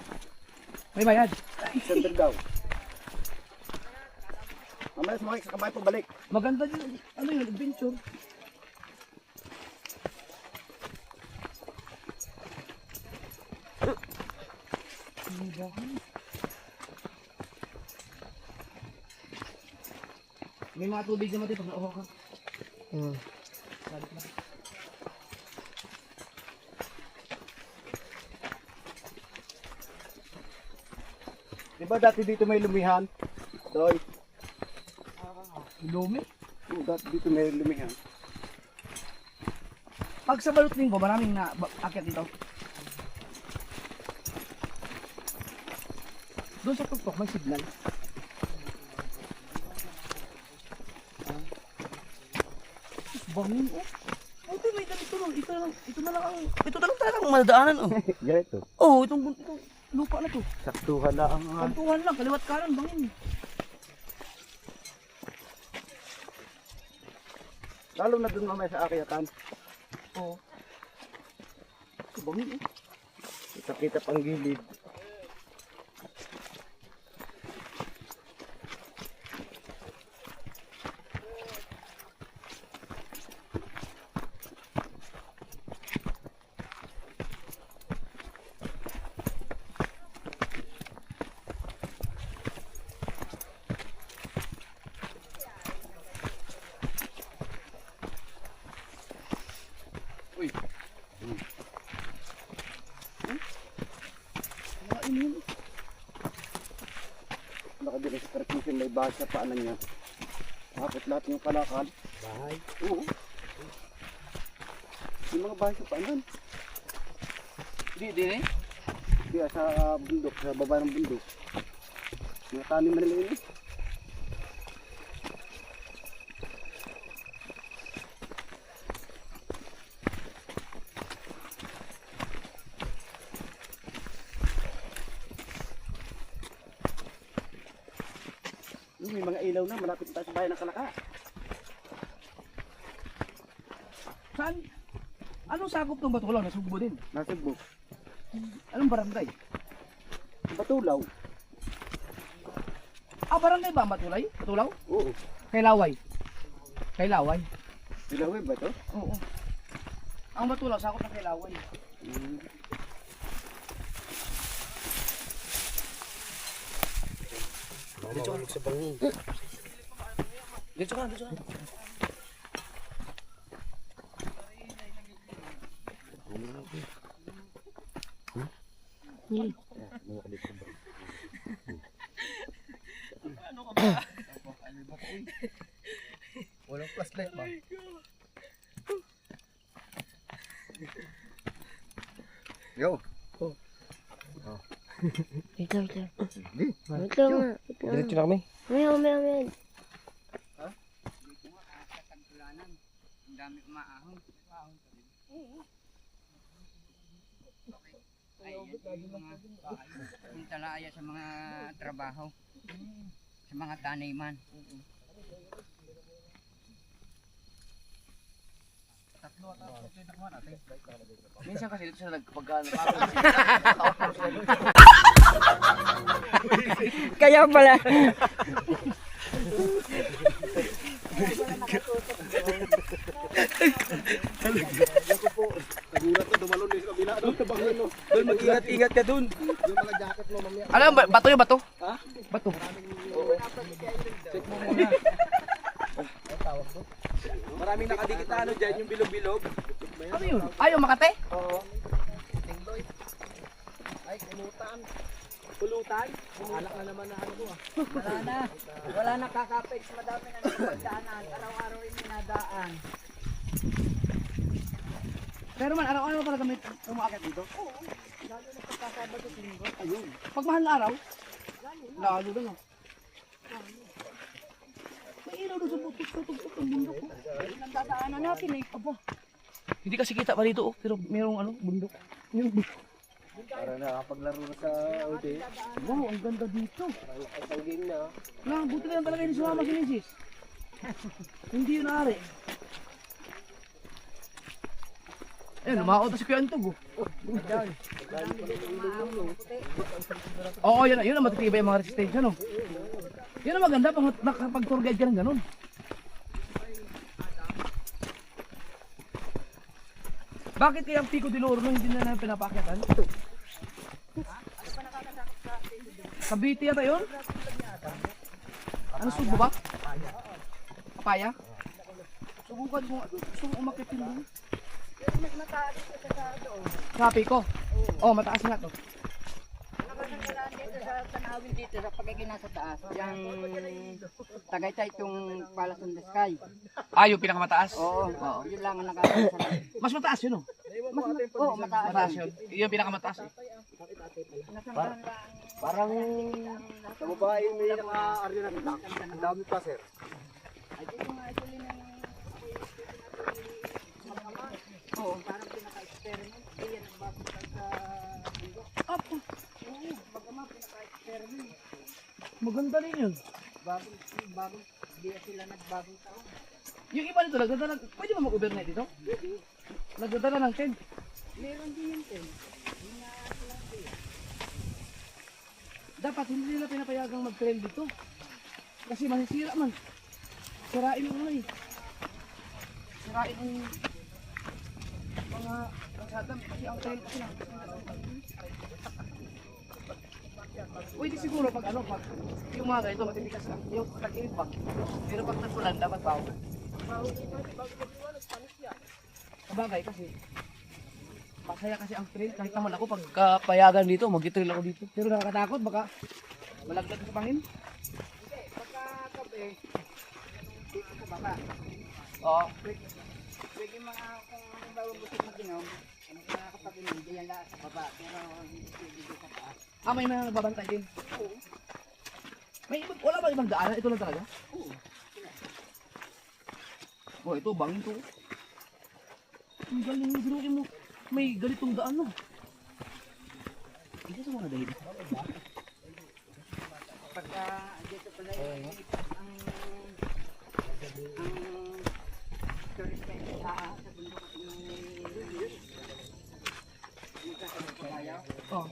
may bayad. 600 daw. Mamaya sumakay sa kabayo pabalik. Maganda din, ano yun, adventure. May mga tubig naman dito pag nauho ka. Salit lang. Diba dati dito may lumihan? Doy. Lumi. Dati dito may lumihan. Pag sa balot linggo, maraming na akyat dito. Doon sa tuktok may signal. Bangin oh. Ito may ganito lang. Ito na lang ang, ito na lang talagang madadaanan oh. Ganito. Oh, itong lupa na to. Saktuhan na ang Kantuhan lang, kaliwat kanan, bangin. lalo na dun mamaya sa akyatan. Oo. Bangin eh. Kita pang gilid. Nakadiri sa perkusyon may bahay sa paanan niya. Tapos lahat yung kalakal. Bahay? Oo. Yung mga bahay sa paanan. Di eh. Kaya sa bundok, sa baba ng bundok. Mga tanim na nila yun eh. May mga ilaw na, malapit na tayo sa bahay ng Kalaka. Saan? Anong sakop ng Batulaw? Nasugbo din. Nasa Cebu. Anong barangay? Batulaw. Ah, barangay ba ang Batulay? Batulaw? Oo. Kay Laway. Kay Laway? Dilaway ba ito? Oo. Ang Batulaw, sakop ng kay Laway. Dito ka. Walang flashlight ba? Yo. Wait lang. Wait lang nga. Diretso na kami. May. Ang dami umaahon. Ay, yung talaya sa mga trabaho. Sa mga taniman. Minsan kasi dito sila nagpagkano. Kaya pala. Nagulat na, dumalon din sa kabila. Doon sa bangin, no? Doon, mag-ingat-ingat ka doon. Yung mga jacket mo, mamaya. Alam, bato yung bato? Ha? Bato. Check mo muna. Maraming nakadikit na ano dyan, yung bilog-bilog. Ano yun? Ayaw Makate? Oo. Ay, kulutan. Kulutan? Alak na naman na ano ko ah. Wala na kakapex. Madami na nagpagdaanan. Araw-araw yung minadaan. Pero man, araw-araw pala kami umakit dito? Oo. Lalo na pagkasabado sa linggo. Ayun. Pag mahal na araw? Lalo na no. May ilaw doon sa tutok-tutok ng bundok ko. Nagdadaanan natin eh. Aba. Hindi kasi kita pa dito oh, pero mayroong ano, bundok. Yung bundok. Para nakapaglaro na sa OD. Wow, ang ganda dito. Isang game na. Lang, buti na lang talaga hindi sumama si Mrs. Hindi yun ari. Ayun, lumaot na si Kuya Antog. Oo, yun ang matitibay yung mga resistensya, no? Yun ang maganda pag nakapag-tour guide ka ng ganun. Bakit kaya ang Pico de Loro hindi na namin pinapakyatan? Cavite yata yun? Ano subo ba? Papaya? Subukan mo, gusto mo umakit yun doon? Sa Pico? Oo, mataas nga to. Nakasanggalaan dito sa tanawin dito sa pagiging nasa taas. Yung Tagaytay itong Palace on the Sky. Ah, yung pinakamataas? Oo, yun lang ang nakakasarap. Mas mataas yun, oh. Oo, mataas. Mataas yun. Yun yung pinakamataas, eh. Nasanggalaan lang. Parang sa babae may naka-aryo na kita. Ang dami pa, sir. Ay, dito nga ito rin ang oo, parang pinaka-experiment. Iyan ang bakit sa bundok. Oo, magama pinaka-experiment. Maganda rin yun. Bagong, di sila nagbagong taon. Yung iba nito, nagdadala, pwede ba mag-overnight dito? Nagdadala ng tent. Meron din yun, Ten. Dapat hindi nila pinapayagang mag-trail dito. Kasi masisira man. Sirain ang ano eh. Sirain ang mga kalsada. Kasi ang trail kasi lang. Pwede siguro pag ano, pag yung mga ganito matitigas lang. Yung tag-init pa. Pero pag nagpulan, dapat bago. Sabagay kasi masaya kasi ang trail. Kahit naman ako pagkapayagan dito, mag-trail ako dito. Pero nakakatakot, baka malaglag sa pangin. Pagkagabi, dito sa baba. Oo. Pwede mga kung halimbawa gusto mag-inom, ano kaya kapag inom, diyan lahat sa baba. Pero hindi pwede dito sa taas. Ah, may mga nagbabantay din. Oo. Wala ba ibang daanan? Ito lang talaga? Oo. Oh, ito, bangin to. Ang galing mo, biruin mo. May ganitong daan, no? Ito sa mga dahil. Pagka dito pala yung ang tourist guide sa bundok ng Oh.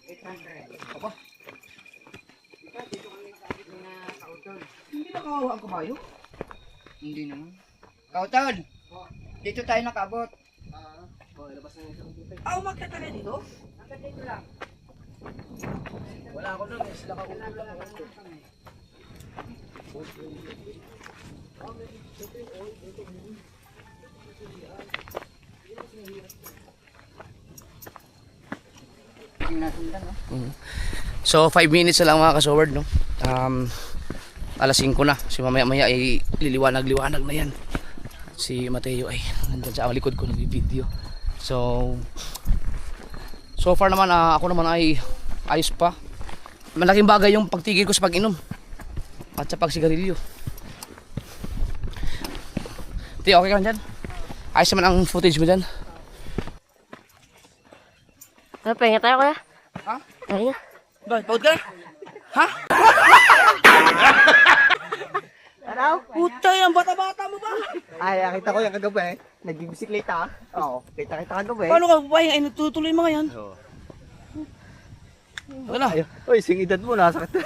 800. Apa? Dito kami sa akin na kautol. Hindi na kawawa ang kabayo. Hindi naman. Kautol! Dito tayo nakabot. Ah, umakyat ka na dito? Hanggang dito lang. Wala ako nun, sila kautol lang ako. So 5 minutes na lang mga kasoward, no? Alas 5 na. Si mamaya-maya ay liliwanag-liwanag na yan. Si Mateo ay nandyan sa likod ko nag-video. So far naman ako naman ay ayos pa. Malaking bagay yung pagtigil ko sa pag-inom at sa pagsigarilyo. Ti, okay ka lang dyan? Ayos naman ang footage mo dyan. Ano, pahinga tayo kuya? Ha? Pahinga. Ba, pagod ka? Ha? Ano? Puta yan, bata-bata mo ba? Ay, nakita ko yung kagabi. Nagbibisikleta. Oo, kita kagabi. Paano ka papahinga? Ay, natutuloy mga yan. Oo. Wala. Uy, singidad mo, nasakit.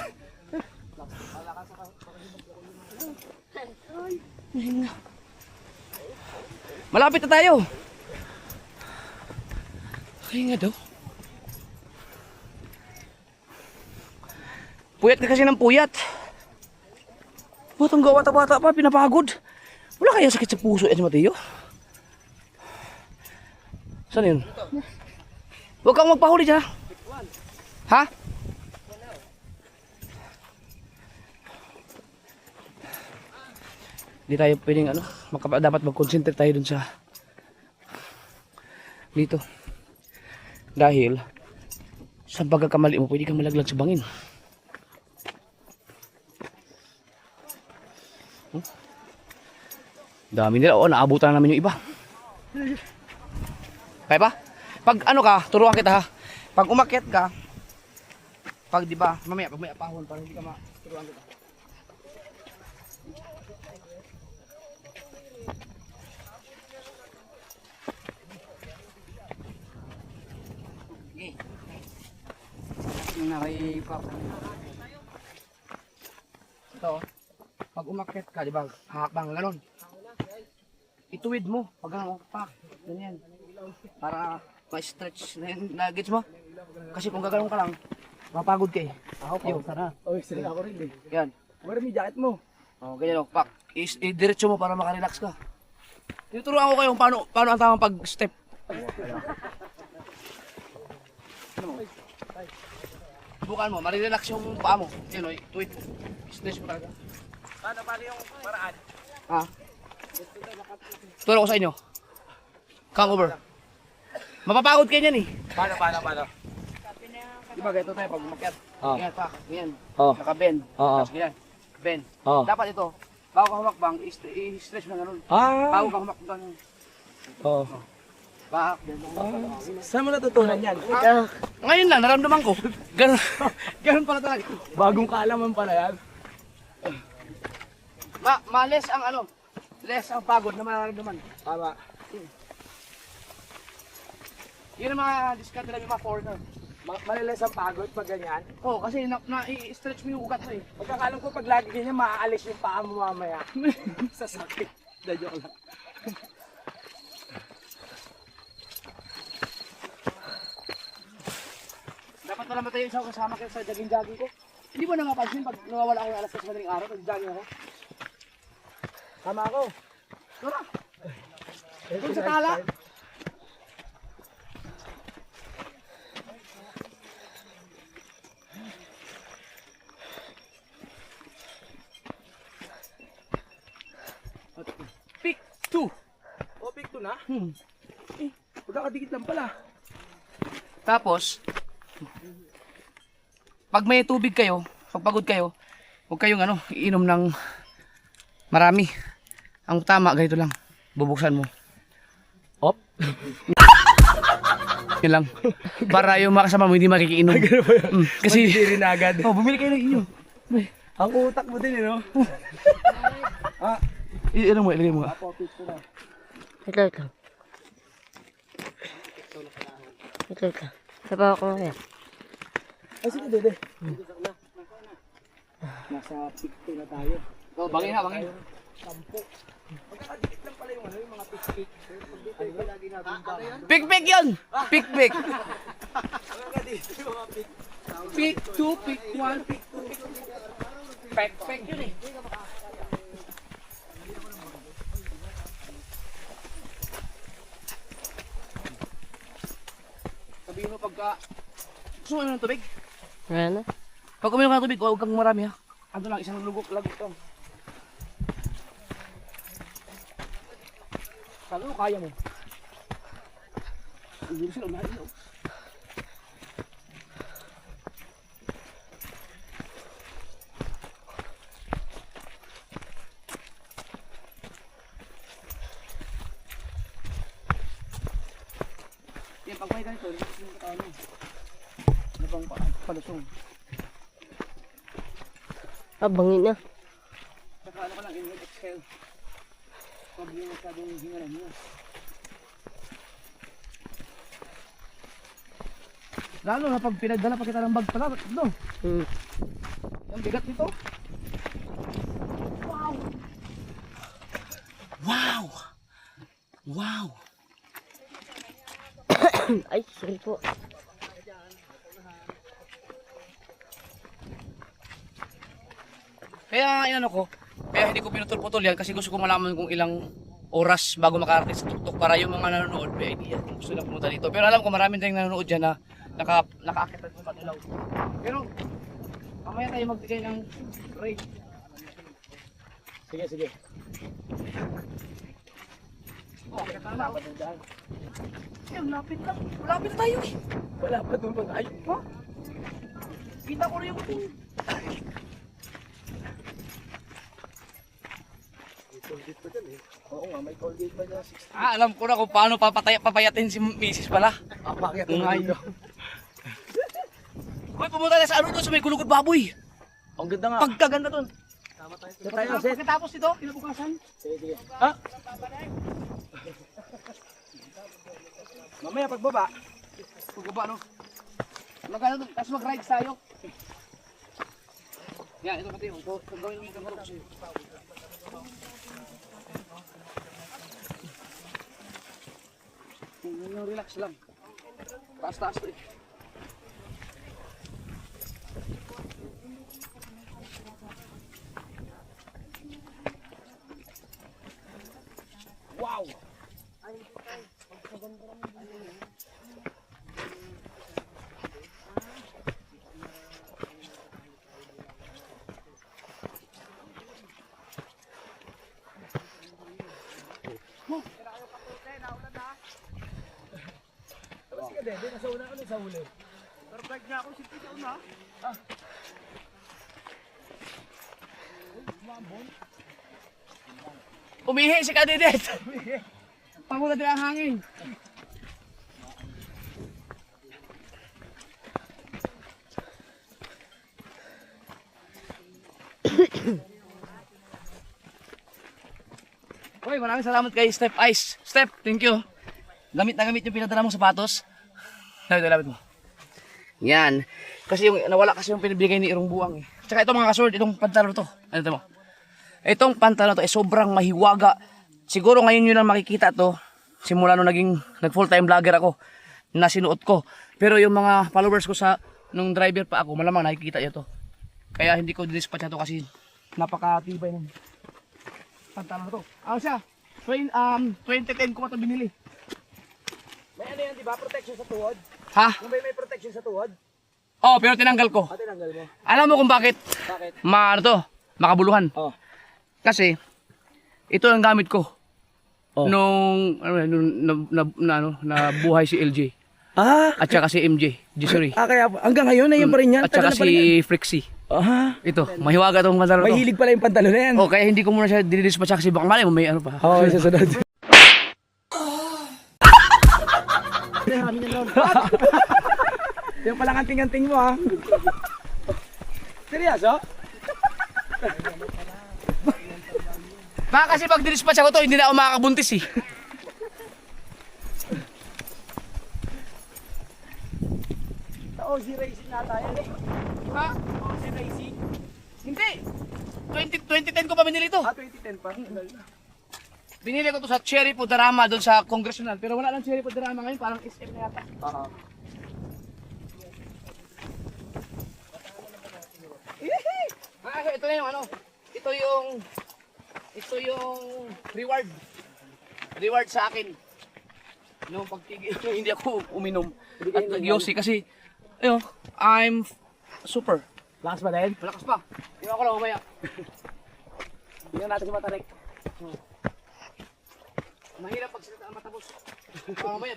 Malapit na tayo. Pahinga daw. Puyat ka kasi ng puyat. Batang gawa bata pa, pinapagod. Wala kaya sakit sa puso yan si Mateo? Saan yun? Huwag kang magpahuli dyan. Ha? Hindi tayo pwedeng ano, dapat mag-concentrate tayo dun sa dito. Dahil sa pagkakamali mo, pwede kang malaglag sa bangin. Dami nila. Oo, naabutan na namin yung iba. Kaya ba? Pag ano ka, turuan kita ha. Pag umakyat ka, pag di ba, mamaya pag may apahon para hindi ka turuan kita. Yung nakipapa. Ito, pag umakyat ka, di ba, hakbang ganon. Ituwid mo, pag ano, pak, ganyan. Para ma-stretch na yun, gets mo? Kasi kung gagalong ka lang, mapagod ka eh. Ako, sana. Oy, sila ako rin eh. Yan. Wala may jacket mo. Oh, ganyan o, pak. I-diretso mo para makarelax ka. Tinuturuan ko kayo kung paano ang tamang pag-step. Subukan mo, marirelax yung paa mo. Yan o, tuwid mo. Stretch mo talaga. Paano yung paraan? Ha? Turo ko sa inyo. Come over. Mapapagod kayo niyan eh. Paano? Di ba ganito tayo pag umakyat? Ganyan, pak. Ganyan. Oh. Naka-bend. Oo. Tapos ganyan. Bend. Oh. Dapat ito, bago ka humakbang, i-stretch mo na ganun. Ah. Bago ka humakbang, Oo. back. Saan mo natutunan yan? Ngayon lang, naramdaman ko. Ganun, ganun pala talaga. Bagong kaalaman pala yan. Less ang ano, less ang pagod na mararamdaman. Tama. Yun ang mga discount nila yung mga foreigner. Malilis ang pagod pag ganyan. Oo, kasi na-i-stretch mo yung ugat mo eh. Pagkakalam ko pag lagi ganyan, maaalis yung paa mo mamaya. Sa sakit. Da joke lang. Dapat pala matayo isa ko kasama kayo sa jogging-jogging ko. Hindi mo na napansin pag nawawala ako ng alas 6 madaling araw, nag-jogging ako. Tama ako. Tara! Doon sa tala. Pick 2. Topic to na. Pagkakadikit lang pala. Tapos, pag may tubig kayo, pag pagod kayo, huwag kayong iinom ng marami. Ang tama, ganito lang. Bubuksan mo. Op. Yun lang. Para yung mga kasama mo hindi makikiinom. Kasi, Hindi rin agad. oh, bumili kayo ng inyo. Ang utak mo din, no? Ano mo, ilagay mo nga. Ito. Sabaw ko nga yan. Ay, sige, dede. Nasa pick 2 na tayo. Oh, bangin na, bangin. Pagkakadikit lang pala yung mga pick-pick. Pick yun! Pick. Pagkakadikit yung mga pick. Pick 2, pick 1, pick 2. Pek yun eh. Sabihin mo pagka... Gusto mo ng tubig? Wala na. Pag uminom ka ng tubig, huwag kang marami ha. Ano lang, isang lagok lang. Kala mo, kaya mo. Hindi sila, unahin mo. Yan, pag may ganito, relax yung katawan mo. Ano bang palusong? Bangin na. Saka ano ka lang, inhale, exhale. Huwag yung masyadong hinga na hinga. Lalo na pag pinagdala pa kita ng bag pala, no? Yung bigat nito. Wow! Ay, sorry po. Kaya inano ko, kaya hindi ko pinutol-putol yan kasi gusto ko malaman kung ilang oras bago makarating sa tuktok para yung mga nanonood may idea kung gusto na pumunta dito. Pero alam ko maraming tayong nanonood dyan na nakaakit at patulaw. Pero mamaya tayo magbigay ng rate. Sige. Oh, akit na lang. Ayun, lapit na. Lapit na tayo eh. Wala pa doon pa tayo. Ha? Kita ko rin yung Oo nga, may toll gate pa dyan. alam ko na kung paano papayatin si Mrs. pala. Bakit Ngayon. Uy, pumunta na sa ano doon sa may gulugod baboy. Ang ganda nga. Pagkaganda doon. Sa tayo, set. Pagkatapos nito, kinabukasan. Sige. Ha? Mamaya pagbaba. Pagbaba no? Tapos mag-rides tayo. Yan, ito pati yung gawin mo yung kamaro kasi. Relax lang. Taas-taas to eh. Wow! Tapos ka, Dede, nasa una ulit sa huli. Umihi si Kadidet! Pagod na ang hangin. Uy, maraming salamat kay Step Ice. Step, thank you. Gamit na gamit yung pinadala mong sapatos. Lapit mo. Yan. Kasi yung nawala kasi yung pinibigay ni Irong Buwang eh. Tsaka ito mga kasword, itong pantalon to. Ano ito mo? Itong pantalon to ay sobrang mahiwaga. Siguro ngayon yun lang makikita to. Simula nung nag full time vlogger ako na sinuot ko. Pero yung mga followers ko sa nung driver pa ako, malamang nakikita niyo to. Kaya hindi ko dinispatch to kasi napakatibay ng pantalon to. Ano siya? 2010 ko pa to binili. May ano yan, di ba? Protection sa tuhod. Ha? Kung may protection sa tuhod, Oh, pero tinanggal ko. tinanggal mo. Alam mo kung bakit? Bakit? Ano to? Makabuluhan. Oh. Kasi ito ang gamit ko. Oh. Nung nabuhay si LJ Ah, at saka si MJ, Jisuri. kaya hanggang ngayon, ayun pa rin yan. At saka Tagal na pa rin yan. si Frixie. Ah, Ito, mahiwaga tong pantalon to. may hilig pala yung pantalon na yan. Oh, kaya hindi ko muna siya dinidispatch kasi baka malay mo may ano pa. Oo, sa sunod. Yung palang anting-anting mo ha. Seryoso? Baka kasi pag dinispatch ako to, hindi na ako makakabuntis eh. Sa OC Racing nata yan eh. Ha? OC Racing. Hindi. 2010 ko pa binili to. 2010 pa. Binili ko to sa Cherry Podarama doon sa Congressional. Pero wala lang Cherry Podarama ngayon, parang SM na yata. Oo. Ito na yung ano. Ito yung reward. Reward sa akin. Nung pagtigil, hindi ako uminom. At nag-yosi kasi, ayun, I'm super. Lakas ba din? Malakas pa. Tingnan ko lang mamaya. Tingnan natin si Matarik. Mahirap pag sila matapos. Mamaya.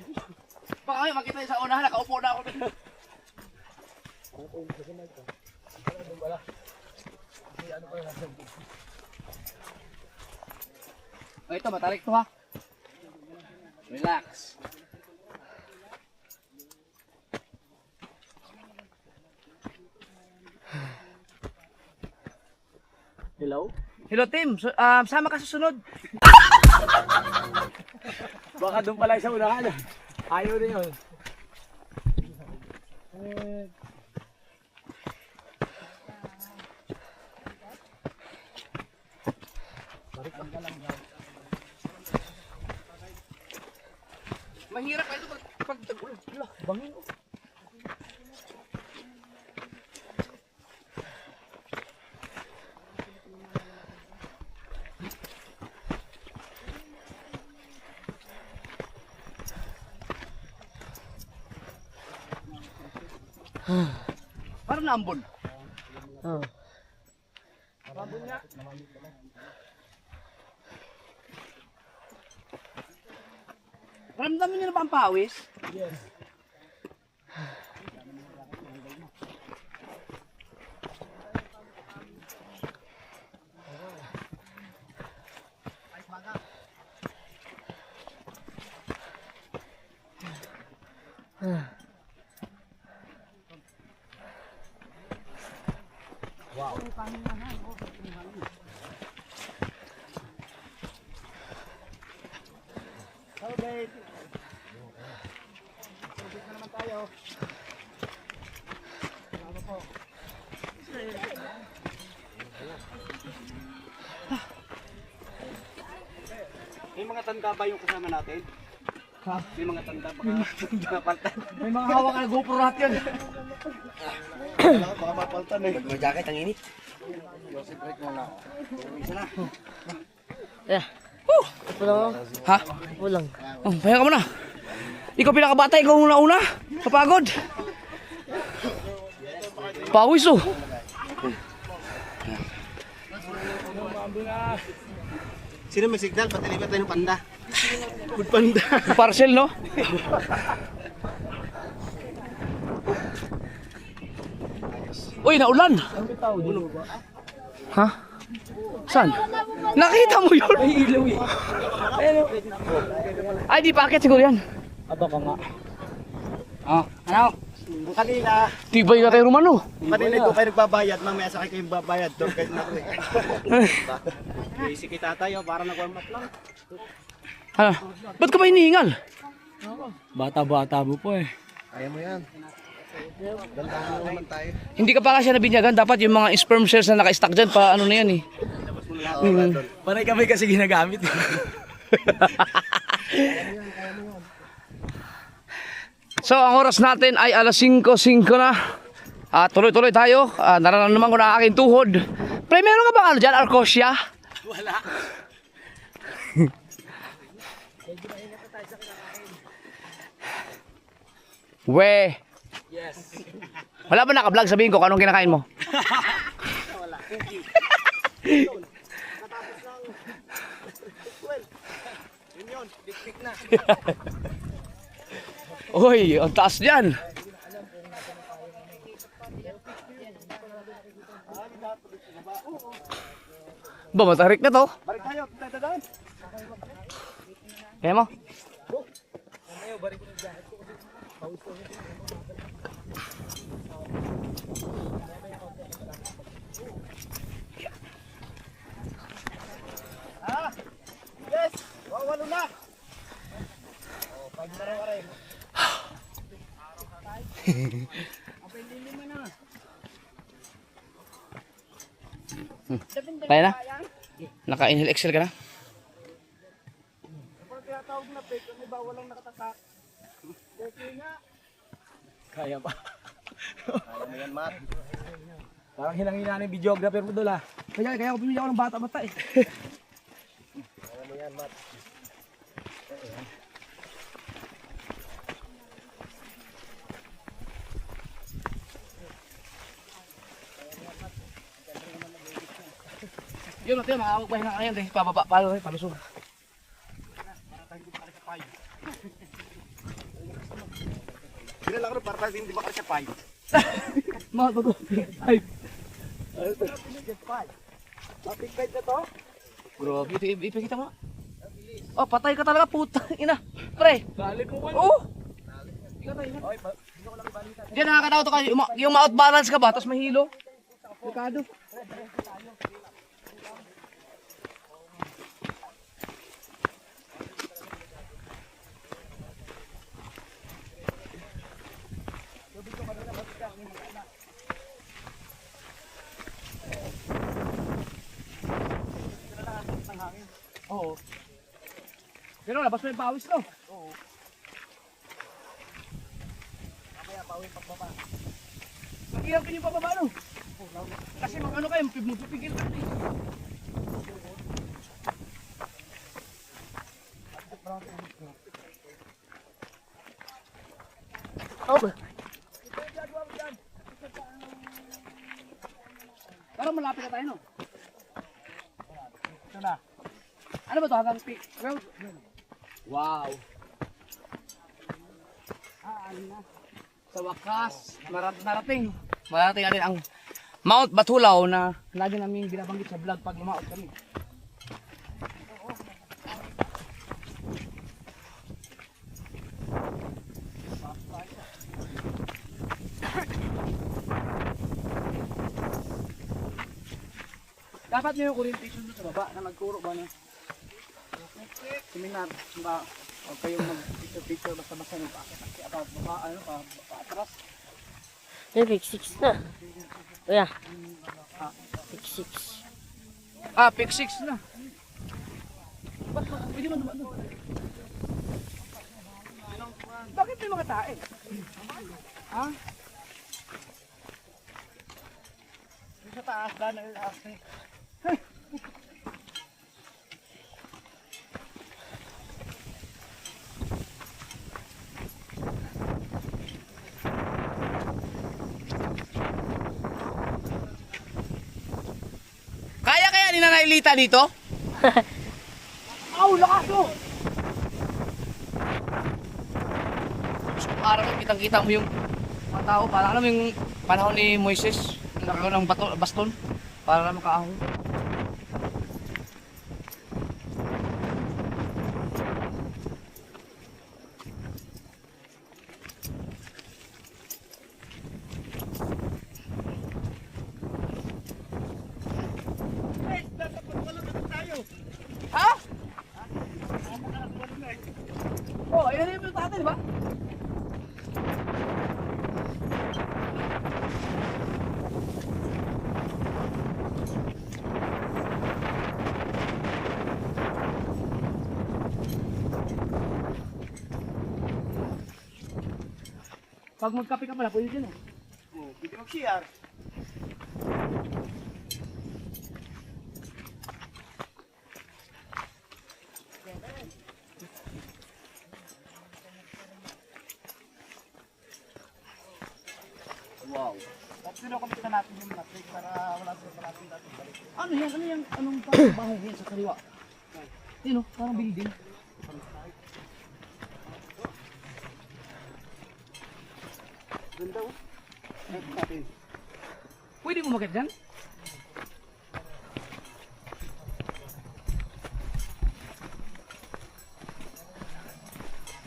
Baka ngayon makita niyo sa unahan, nakaupo na ako. Oh, ito, matarik to ha. Relax. Hello? Hello Tim, sama ka sa sunod. Baka doon pala sa unahan. Ayaw na yun. Mahirap pa ito pag tag-ulan. Bangin oh. Parang naambon. Oh. Ramdaman niyo na ba ang pawis? Yes. tanda ba yung kasama natin? Ha? May mga tanda ba? Napaltan. May mga hawak ka na GoPro lahat yan. Baka mapaltan eh. May jacket, ang init. Yeah. Upo lang ako. Ha? Upo lang. Oh, pahinga ka muna. Ikaw pinakabata, ikaw una-una. Kapagod. Pawis oh. Sino may signal? Patilipat tayo ng panda. Food panda. Parcel, no? Uy, naulan. Ha? Saan? Nakita mo yun? Ay, ilaw eh. Ay, di packet siguro yan. Aba ka nga. Ah, ano? Kanina, Tibay ka tayo Romano. kanina ito kayo nagbabayad. Mamaya sa kayo babayad. Doon kayo na rin. Basic kita tayo para nag-warm up lang. Ano? Ba't ka ba hinihingal? Bata-bata mo po eh. Hindi ka pa kasi nabinyagan. Dapat yung mga sperm cells na naka-stack dyan, pa ano na yan eh. Panay kami kasi ginagamit. So, ang oras natin ay alas 5:05 na. Tuloy-tuloy tayo. Nararamdaman ko na aking tuhod. Pre, meron ka bang ano dyan? Arcosia? Wala. We. Yes. Wala ba naka-vlog? Sabihin ko kung anong kinakain mo. Uy, ang taas dyan. Ba, matarik na to. Balik tayo. Tatadaan. Kaya mo? Yes! Wawalo na! Pag naraw ka rin. Kaya na? Naka-inhale Excel ka na? Kaya pa. Ano yan, Matt? Parang hinangina na yung videographer mo doon ah. Kaya ako pumili ako ng bata-bata eh. Ano yan, Matt? Yun natin, makakapagpahinga ka yan eh. Pababa, palo eh, palusog. Sinala ko rin para tayo hindi ba kasi 5. Mga bago. Ay. Mapig 5 na to? Bro, ipikita mo. Oh, patay ka talaga, puta. Ina. Pre. Dali ko ba? Oo. Diyan nakakatawa to kasi yung ma-out balance ka ba, tapos mahilo. Delikado. Oo. Pero labas mo yung pawis no? Oo. Mamaya pawis pagbaba. Mag-ilang ka yung pababa no? Kasi mag-ano kayo, magpipigil ka eh. Oh. Parang malapit na tayo no? Ito na. Ano ba ito hanggang peak road? Wow. Ano na? Sa wakas, narating natin ang Mount Batulaw na lagi namin binabanggit sa vlog pag lumaot kami. Dapat may orientation doon sa baba na nagturo ba na seminar ba o kayong mag-picture basta-basta ng pakit at baba ano pa atras. May pick 6 na. Kuya. Pick 6. Pick 6 na. Pwede man dumaan doon. Bakit may mga tae? Ha? Sa taas, daan na taas. Kaya ni Nanay Lita dito? Aw, lakas mo! So, parang kitang-kita mo yung mga tao. Parang alam mo yung panahon ni Moises. Nakakaroon ng baston. Para na makaahon. Ha? Oh, ayun yung tatay, di ba? Pag magkape ka pala, pwede din eh. Hindi mag-CR. Wow. Pero kumita natin yung matrix para wala sa natin natin balik. Ano yan? Ano yan? Anong parang bahay yan sa kaliwa? Yun o, parang building. Ganda oh. Ito natin. Pwede mo umakyat dyan?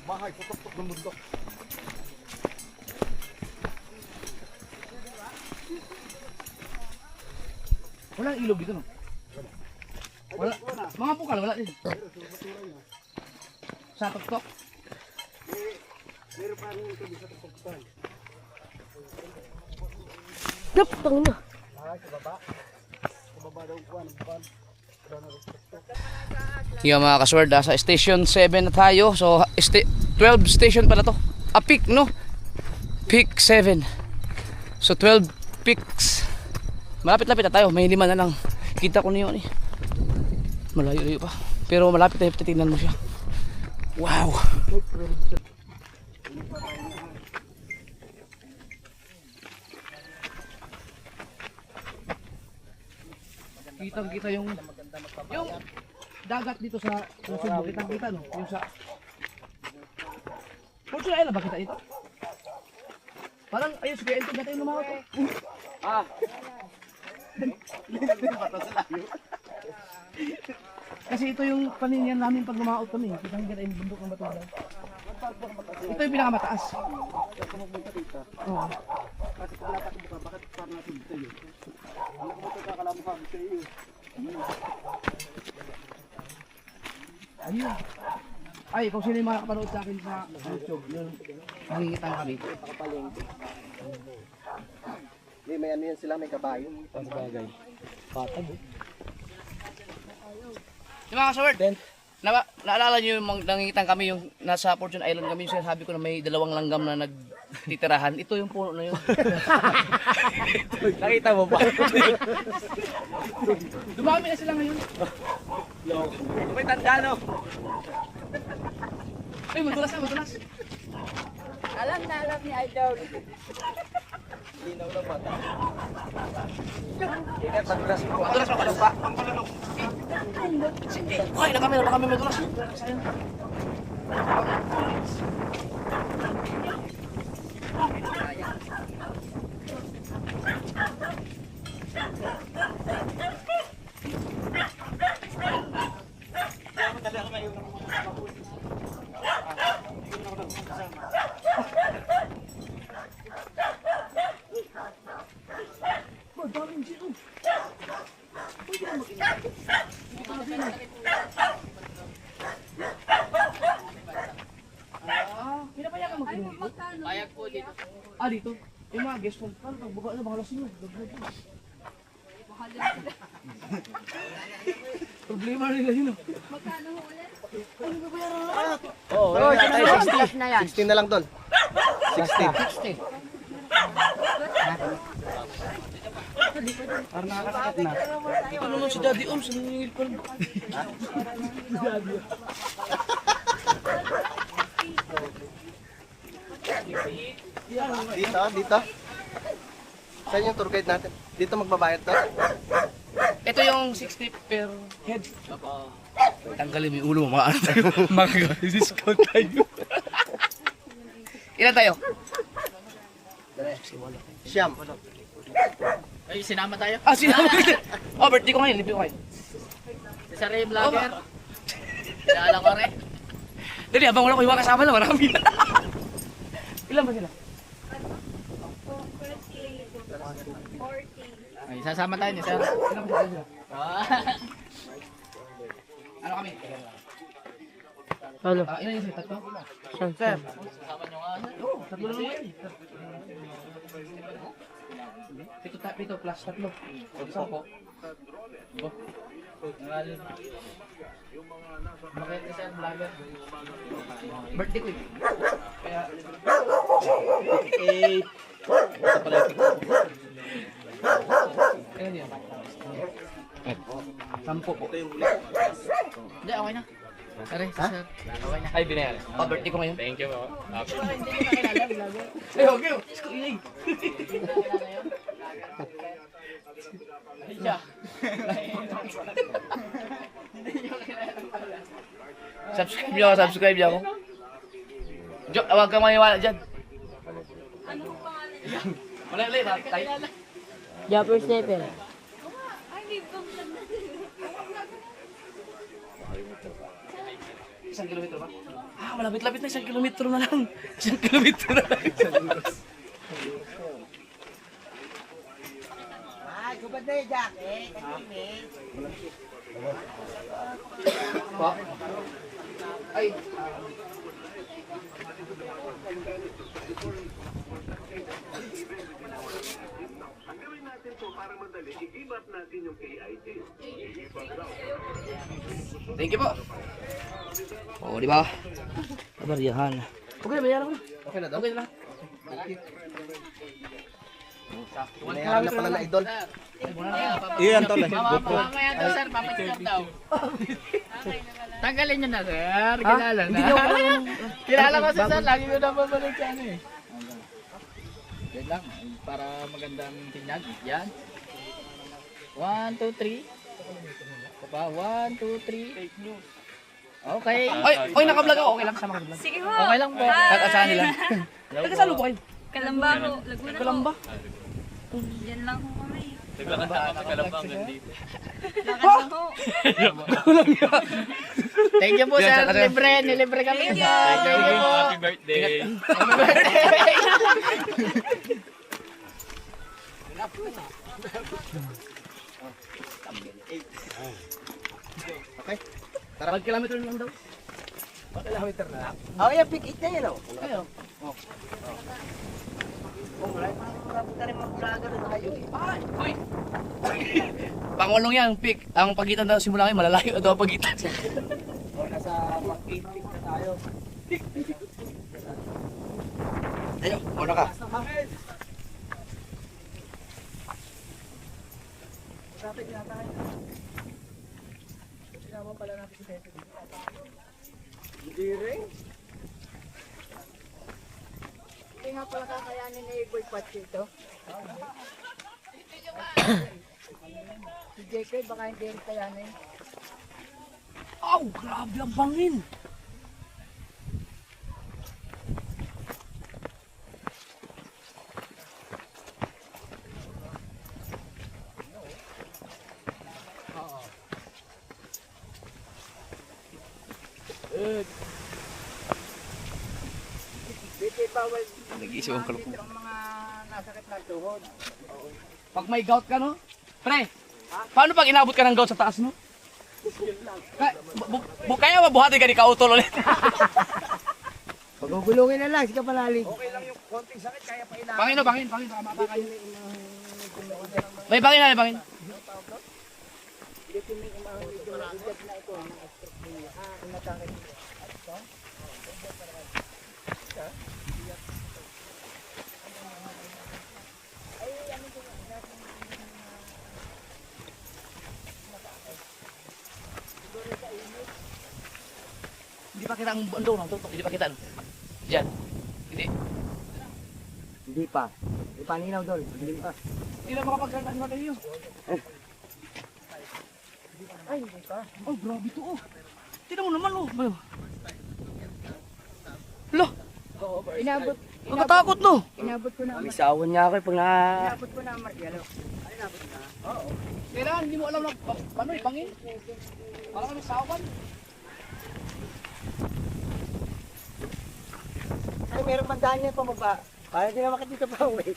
Bahay, tutok-tok ng bundok. Walang ilog dito no? Wala. Mga pukal, wala din. Sa tuktok. Meron pa rin ito sa tutok-tok. Napang na. Ay, sa baba. Sa baba daw kuwan. Yung mga kasword, sa station 7 na tayo. So 12 station pala to. Peak no? Peak 7. So 12 peaks. Malapit-lapit na tayo. May 5 na lang. Kita ko na yun eh. Malayo-layo pa. Pero malapit na titignan mo siya. Wow. Kitang-kita yung dagat dito sa Cebu. Kitang-kita no? Yung sa Fortune Island ba kita ito? Parang ayun si Kuya Ento dati yung lumakot. Kasi ito yung paninyan namin pag lumaot kami. Kitang-kita yung bundok ng Batulan. Ito yung pinakamataas. Oo. Kasi kung wala pa ito, bakit parang natin dito yun? Anak mo ito kakala mo kami sa iyo. Ayun. Ay, kung sino yung makakapanood sa akin sa YouTube, yun, nakikita kami. Hindi, may ano yan sila, may kabayo. Bagay. Patag eh. Yung mga kasaward, naalala nyo yung nangingitan kami yung nasa Fortune Island kami, yung sinasabi ko na may 2 langgam na nagtitirahan. Ito yung puno na yun. Nakita mo ba? Dumami na sila ngayon. May tanda no? Ay, madulas na, madulas. Alam na alam ni Idol. Linaw lang bata. Ingat, madulas mo. Madulas, madulas pa. Sige. Ay, na kami madulas. Sayang. Pinapayagan mo dito? Payag po dito. Dito. Yung mga guest mo, paano pagbuka na, baka lasing mo. Problema nila yun. Oo, plus na yan. 16 na lang, tol. 60. Parang nakakasakit na. Ito naman si Daddy Om, siningil pa rin. Dito. Saan yung tour guide natin? Dito magbabayad to? Ito yung 60 per head. Tanggalin mo yung ulo mo, mga ano tayo. Mag-discount tayo. Ilan tayo? Siyam. Ay, sinama tayo. Ah, sinama kita. Oh, birthday ko ngayon, libre ko kayo. Si Saray Vlogger. Kaya ko rin. Dali, habang wala ko iwa kasama na, marami na. Ilan ba sila? Ay, sasama tayo ni Sir. Ilan ba sila? Ano kami? Ano? Ilan yung sila? Tatlo? Sir. Oo, tatlo lang ngayon. Pito plus tatlo. Sampo. Bakit ni Sir Vlogger? Birthday ko eh. Kaya, ilan yun? Sampo po. Hindi, okay na. Sir, Sir. Okay na. Ay, binayaran. Oh, birthday ko ngayon. Hindi nyo nakilala, Vlogger. Ay, okay. Ilay. Siya. Subscribe niyo ako. Huwag kang maniwala dyan. Wala, tayo. Jumper Sniper. Isang kilometro ba? Ah, malapit-lapit na. 1 kilometro na lang. 1 kilometro na lang. Pa? Ay. Thank you po. Oh, di ba? Kabariyahan. Okay, bayaran ko na. Okay na daw? Okay na lang. Binayaran na pala na idol. Iyan tol. Mamaya daw, Sir. Papacheck daw. Tanggalin nyo na, Sir. Kilala na. Hindi niyo ako. Kilala ko si Sir. Lagi ko na babalik yan eh. Yan lang. Para magandang tinyag. Yan. 1, 2, 3. Pa, 1, 2, 3. Okay. Oy, naka-vlog ako. Okay lang kasama ka sa vlog. Sige ho. Okay lang po. At asahan nila. Nagkasalo po kayo. Kalamba ho. Laguna ho. Kalamba. Diyan lang ho kami. Naglakad na ako sa kalabang dito. Lakad na ho. Thank you po, Yan, Sir. saka, sir. Libre. Nilibre kami. Thank you. Thank you po. Happy birthday. Okay? Tara, 1 kilometro lang daw. Oh, yeah, pick it na yun, oh. Ayo. Hoy. Pangulong yan, pick. Ang pagitan daw simula ngayon, malalayo daw ang pagitan. Nasa mag-8 na tayo. Ayo, una ka. Hindi nga pala kakayanin na Boy Pat dito. Si JK baka hindi rin kayanin. Aw, grabe ang bangin. Hindi bawal Nag-iisip ang kalupong. ang mga nasakit ng tuhod. Pag may gout ka, no? Pre, paano pag inabot ka ng gout sa taas, no? Kaya mabuhati ka ni kautol ulit. Pagugulungin na lang, sige palalig. Bangin, no? Bangin. Baka matakan. May bangin na, may bangin. Hindi pa kita ang bundok ng tutok, hindi pa kita. Diyan. Hindi. Hindi pa. Hindi pa ninaw dol. Hindi pa. Hindi na makapagkantaan natin yun. Ay, hindi pa. Oh, grabe to oh. Tignan mo naman oh. Bayo. Lo, Inabot, nakatakot no. inabot ko na. Misawan niya ako pag na... Inabot ko na ang margalo. Kailangan hindi mo alam na paano ipangin. Parang kami sawan. Ay, meron pang daan niya pa maba. Para di na makit dito pa uwi.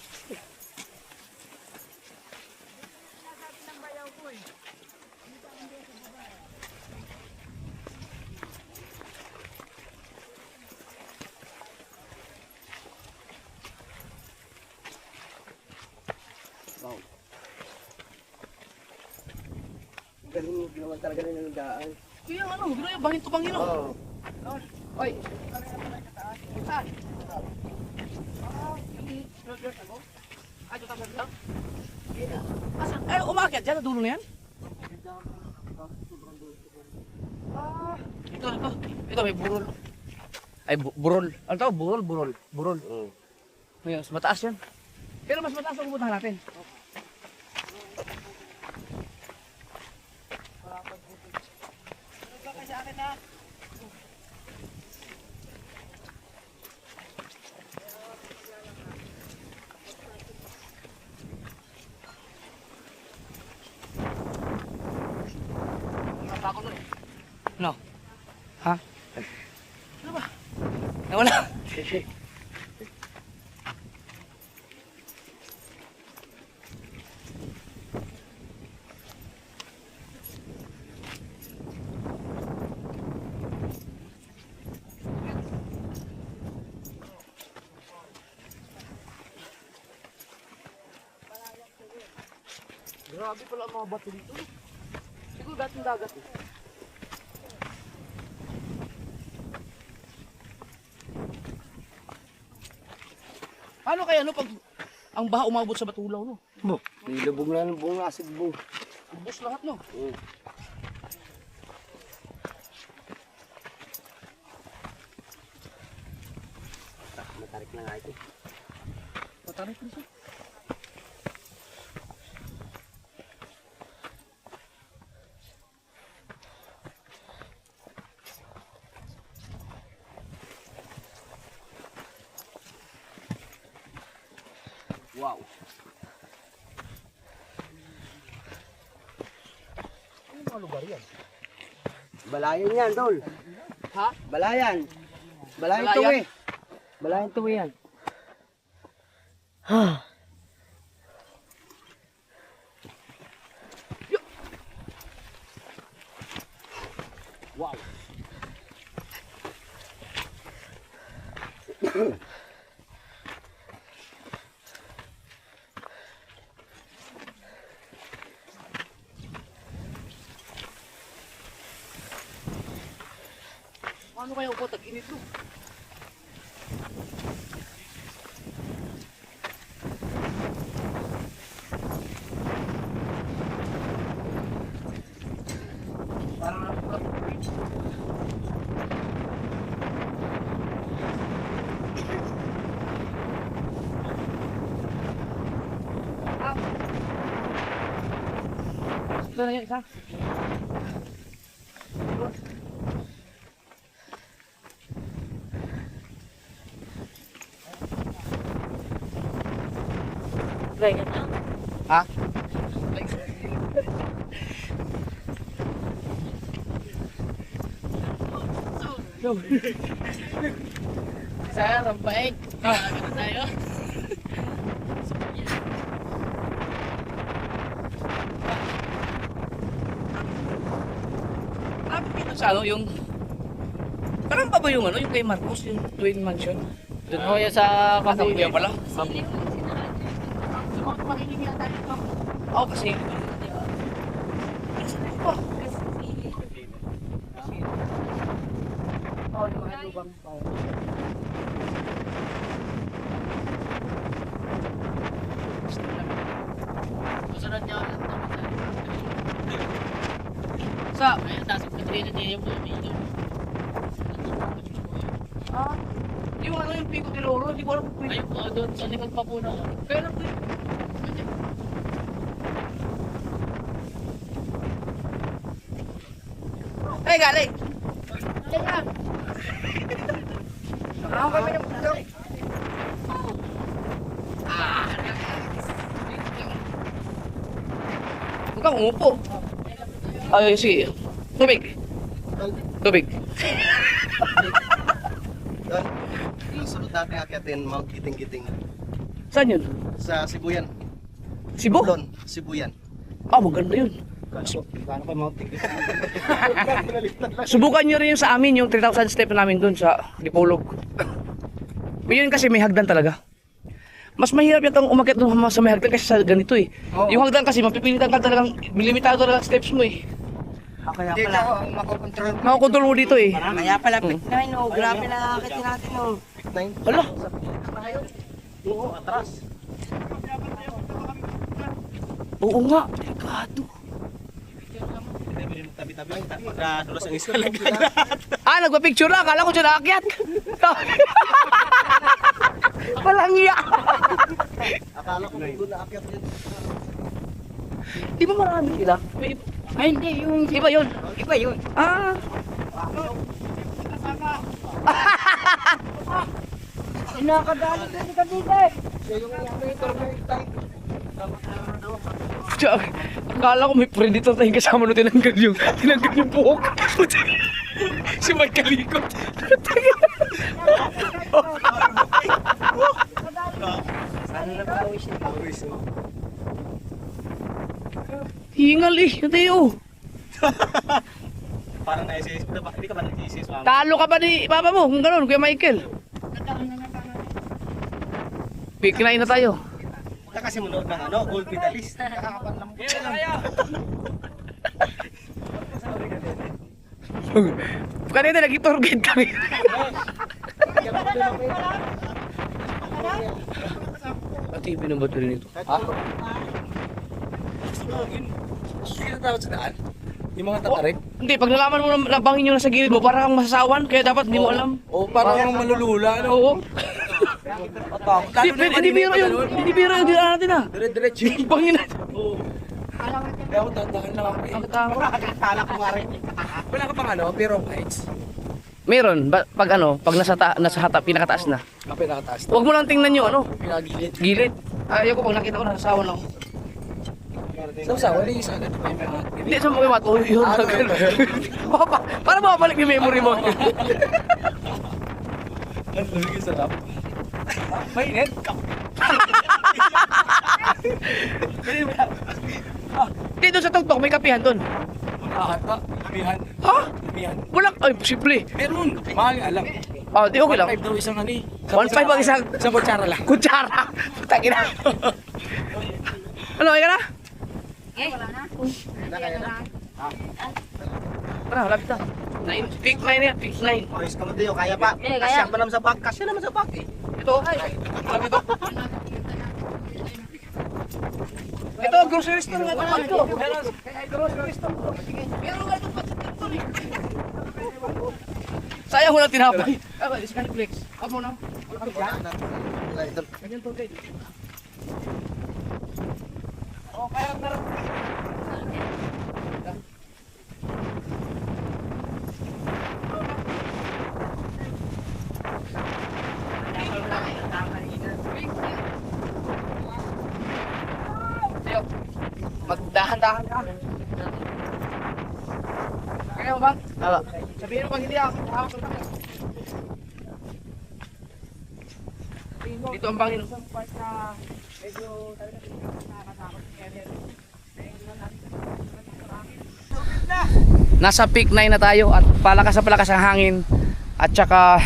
Wow. Galing naman talaga na yung daan. Kaya ano, gano'n yung bangin to bangin oh. Oo. Oy. Saan? Ay, ito tapos lang? Asan? Ay, umakyat dyan, sa dulo na yan? Ito. Ito, may burol. Ay, burol. Ano tawag? Burol. Ngayon, mas mataas yan. Pero mas mataas ang pupuntahan natin. Natakot mo eh. No. Ha? Ano ba? Nawala. Grabe pala ang mga bato dito. Siguro dating dagat eh. Paano kaya no pag ang baha umabot sa Batulaw no? Nilubog na ng buong asid buong. Ubos lahat no? Matarik na nga ito. Matarik na siya. Wow. Ano mga lugar yan? Balayan yan, tol. Ha? Balayan. Balayan Balayan? tuwi. Balayan tuwi yan. Wow. Paano kaya upo tag-init to? Parang nakapulap. Ito na yan isa. Ganyan na. Ha? Sir, ang bait. Ano tayo? Ano dito sa ano, yung... Parang pa ba yung ano, yung kay Marcos, yung twin mansion? Doon ho yan sa Kasambuyan pala. Makinig yan tayo. Oo, kasi Susunod niyo lang ito. Sa, Ayun, nasa Katrina niya po yung video. yung ano yung Pico de Oro, hindi ko alam kung Ayun po, doon sa likod pa po na. kaya lang po yun. Ay, galing! Ako kami ng bundok. Huwag kang umupo. Ay, sige. Tubig. Tubig. Doon. Yung sunod natin akyatin, Mount Giting-Giting. Saan yun? Sa Sibuyan. Cebu? Doon, Sibuyan. Ah, maganda yun. Paano pa Mount Giting? Subukan nyo rin yung sa amin, yung 3,000 step namin dun sa Dipolog. Yun kasi may hagdan talaga. Mas mahirap yatang umakyat doon sa may hagdan kasi sa ganito eh. Yung hagdan kasi mapipilitan ka talagang, limitado talagang steps mo eh. Hindi ka makokontrol. Makukontrol mo dito eh. Kaya pala pick 9 oh. Grabe na akitin natin oh. Hala. Oo, atras. Oo nga, delikado. Tabi-tabi lang, pagkadulas ang isa. Ah, nagpa-picture na. Akala ko dyan naakyat. Walang iya. Akala ko doon naakyat yun. Di ba marami sila? Ay hindi, yung Iba yun. iba yun. Ah. Nakadali ka dito eh. Tiyan, akala ko may predator tayong kasama nung tinanggal yung buhok. Si Mike Kalikot. Hingal eh, Teo. Parang na-isis. Hindi ka ba nag-isis? Talo ka ba ni papa mo kung gano'n, Kuya Michael? Pikinain na tayo. Wala kasi munood ng ano, gold medalist. Kanina nag-tour guide kami. Pati yung binabato rin ito. Ha? Yung mga tatarik. Hindi, pag nalaman mo na bangin yung nasa gilid mo, parang kang masasawan, kaya dapat hindi mo alam. O parang malulula. Ano? Oo. Lalo na yung Hindi biro yun. Hindi biro yun. Hindi natin ah. Dire-diretso. Bangin natin. Kaya ako dahan lang ako. Ang tama. Wala ka pang ano, pero heights. Meron, pag ano, pag nasa hata, pinakataas na. Ang pinakataas. Huwag mo lang tingnan yung ano, Pinagilid. gilid. Ayaw ko pag nakita ko nasasawan ako. Sa wala yung isa agad pa yung mga... Hindi, sa mga matuloy yun. Para mabalik yung memory mo. Ang lumigil sa lap. Mainit. Dito sa tuktok, may kapihan doon. Makahat pa. Lumihan. Ha? Lumihan. Walang, ay, posible. Meron. Mahal nga lang. Oh, di okay lang. 1.5 daw isang ano eh. 1.5 ang isang Isang kutsara lang. kutsara. Putang ina. Ano, ay ka na? Tara, lapit na. Pick 9 yan, pick 9. Boys, kamuti yung kaya pa. Kasya pa naman sa bag. Kasya naman sa bag eh. Ito, ito, grocery store nga naman ito. Grocery store. Pero nga ito, sayang ko lang tinapay. Ah, Skyflex. Amo na. Ganyan to, guys. Oh, kaya tara. Magdahan-dahan ka. Kaya mo ba? Tama. Sabihin mo pag hindi ako. Dito ang bangin. Nasa peak 9 na tayo at palakas ang hangin at saka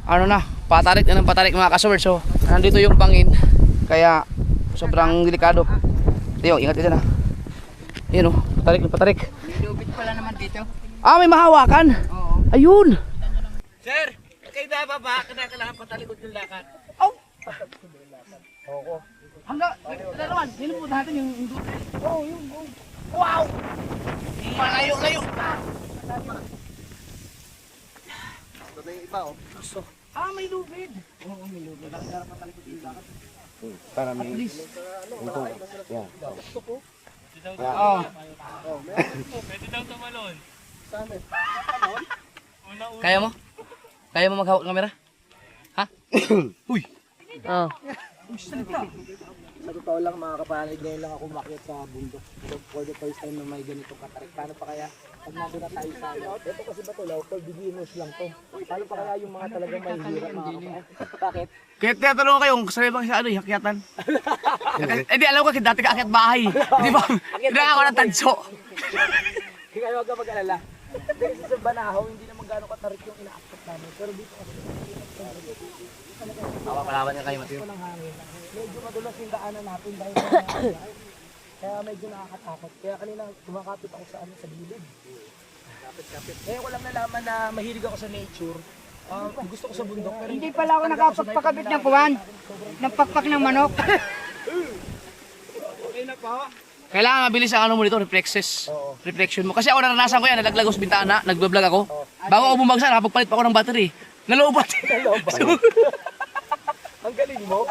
ano na, patarik na ng patarik mga kasword. So nandito yung bangin kaya sobrang delikado. Tiyo, ingat ka dyan ha. Ayan o, patarik na patarik. May lubid pala naman dito. Ah, may mahawakan. Oo. Ayun. Sir, kayo na baba, kailangan patalikod yung lakad. Hanggang, ano naman, nilupunta natin yung oh, yung, oh. Wow! Malayo-layo. Ito na yung iba, oh. Ah, may lubid. Oo, may lubid. Para may... Oo. Kaya mo? Kaya mo maghawak ng kamera? Ha? Uy! Oh. Sa totoo lang mga kapanalig, ngayon lang ako umakyat sa bundok. So, for the first time na may ganitong katarik. Paano pa kaya pag nandun na tayo sa ano? Ito kasi Batulaw, for beginners lang to. Paano pa kaya yung mga talagang may hirap mga kapanalig? Bakit? Kaya tinatanong ko kayong sarili bang sa ano, hakyatan? Hindi, alam ko, dati ka akyat bahay. Di ba? Hindi ako ng tanso. Kaya huwag ka mag-alala. Kasi sa Banahaw, hindi naman gano'ng katarik yung ina-accept namin. Pero dito kasi Palaban niya kayo, Matthew. ng hangin. Medyo madulas yung daanan natin dahil sa hangin. Kaya medyo nakakatakot. Kaya kanina kumakapit ako sa sa gilid. Kapit-kapit. Ngayon ko lang nalaman na mahilig ako sa nature. Gusto ko sa bundok. Pero Hindi pala ako nakapagpakabit ng kuwan. Ng pakpak ng manok. Kailangan mabilis ang ano mo dito, reflexes. Reflection mo. Kasi ako naranasan ko yan, nalaglag ako sa bintana, nagbablog ako. Bago ako bumagsak, nakapagpalit pa ako ng battery. Nalobat. ang galing mo.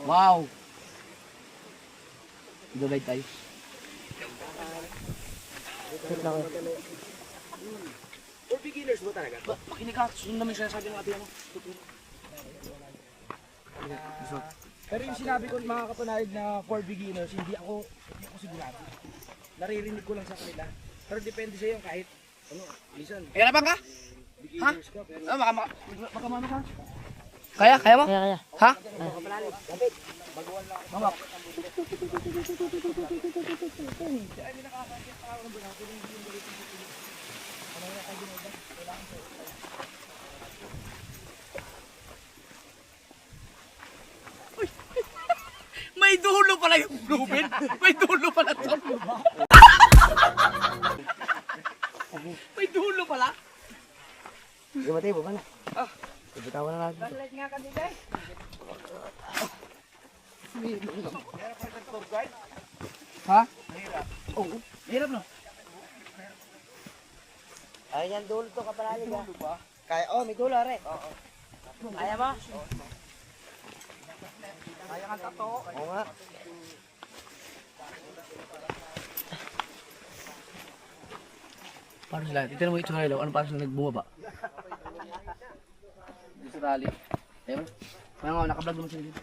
Wow. Gabay tayo. For beginners mo talaga. Makinig ka, sunod namin sinasabi ng ate mo. Pero yung sinabi ko mga kapanalig na for beginners, hindi ako sigurado. Naririnig ko lang sa kanila. Pero depende sa iyo kahit ano, listen. Hirapan ka? Ha? Beginners ka pero Ah, baka mano ka? Kaya mo? Kaya. Ha? mamak. May dulo pala yung lubid. May dulo pala to. May dulo pala. Gamatay mo ba na? Ibitawan na natin. Balit nga kanina eh. Ha? Oo. Hirap no? Ay, yan dulo to kapalalig ha. Kaya, oh, may Dulo rin. Kaya mo? Oo nga. Paano sila? Tignan mo yung itsura nila. Ano paano sila nagbumaba? Dito sa rally. Ayun. Kaya nga, nakablog naman sila dito.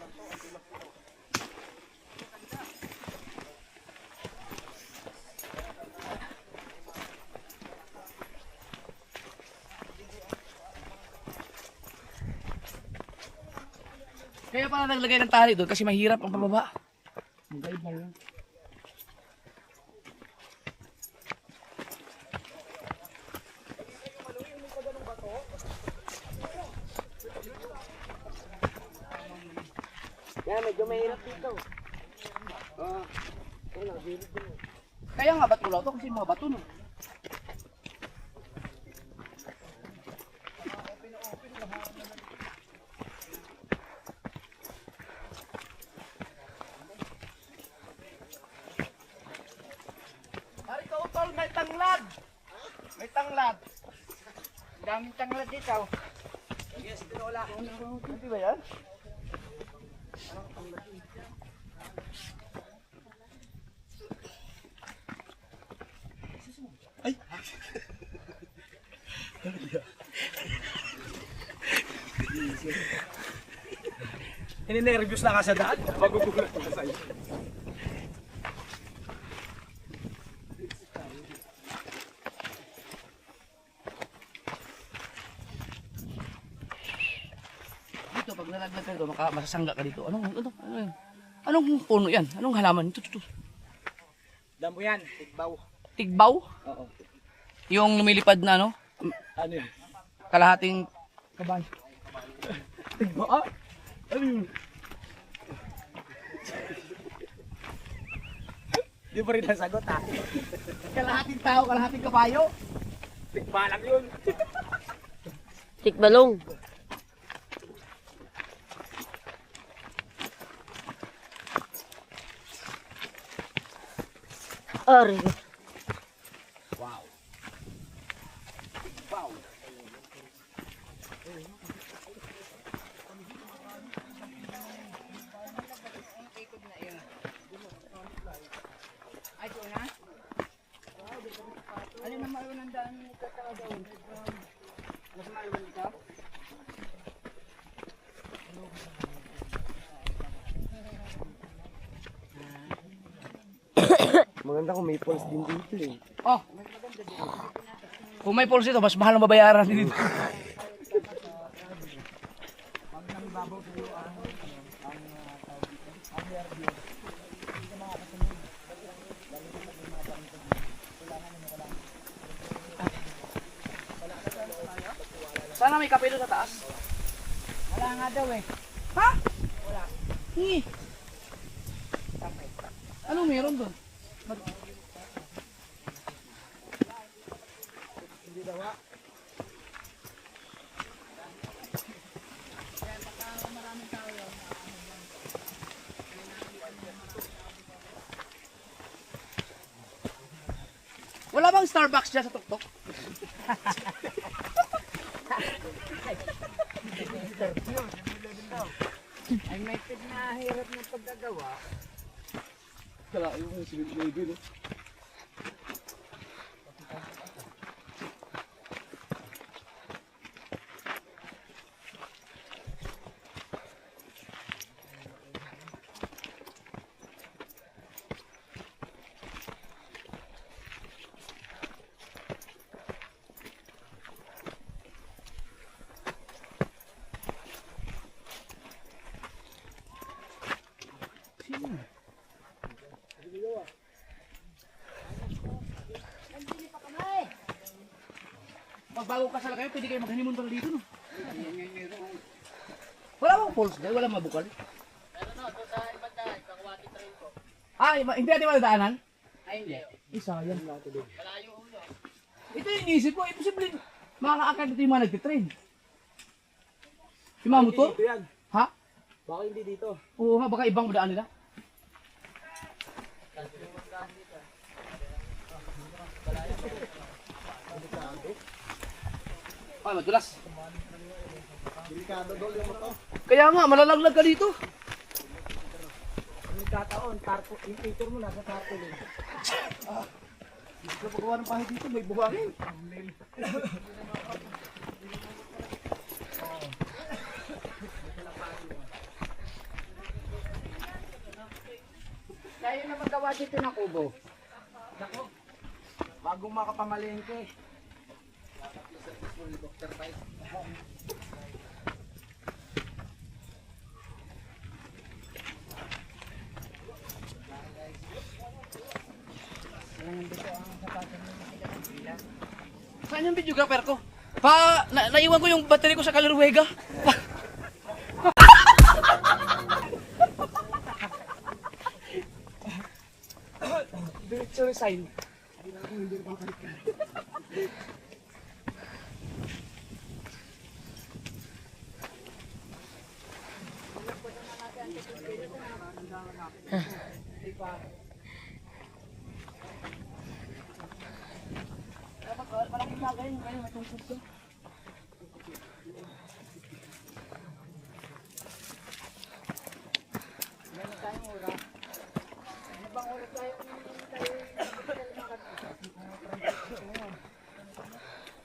Kaya pala naglagay ng tali doon kasi mahirap ang pababa. Mag-guide na yun. Kaya medyo mahirap dito. Kaya nga ba't ulaw to? Kasi mga bato no. Ay, kautol, may tanglad! May tanglad! Daming tanglad dito. Hindi ba yan? Hininervyos na ka sa daan. Magugulat ka sa'yo. Dito, pag nalaglag ka dito, masasangga ka dito. Ano yun? Anong puno yan? Anong halaman? Ito. Damo yan. Tigbaw. Tigbaw? Oo. Yung lumilipad na ano? Ano yun? Kalahating Kaban. Tigbaw? Ah! Ano yun? Di pa rin nasagot ha. Kalahating tao, kalahating kabayo. Balang yun. Tikbalong. Ari. Ay, ito na? Alin na malunan daan katao doon? Mas malunan ikaw? Maganda kung may pulse din dito eh. Oh. Kung may pulse ito, mas mahal ang babayaran dito. Sana may kape doon sa taas. Wala nga daw eh. Ha? Wala. Hingi. Anong meron doon? Wala bang Starbucks dyan sa tuktok? Ay may pinahirap ng pagkagawa. Kala, yung sweet lady, no? Pag bago kasal kayo, pwede kayo mag-honeymoon pala dito, no? Wala bang falls dyan? Wala mabukal? Pero no, doon sa ibang daan, Kakwati Trail ko. Ah, hindi natin madadaanan? Ay hindi. Isa, yan. Malayo ulo. Ito yung inisip ko, imposible makakaakad dito yung mga nagtitrain. Yung mga motor? Dito yan. Ha? Baka hindi dito. Oo nga, baka ibang daan nila. Ay, madulas. Delikado daw yung motor. Kaya nga, malalaglag ka dito. Yung kataon, tarpo, yung picture mo nasa tarpo din. Sa paggawa ng bahay dito, may buhangin. Tayo na magawa dito ng kubo. Bagong makapamalengke. Saan yung videographer ko? Naiwan ko yung battery ko sa Calorwega. Diretso sign. Malaking bagay yung kayo, matungkod ko.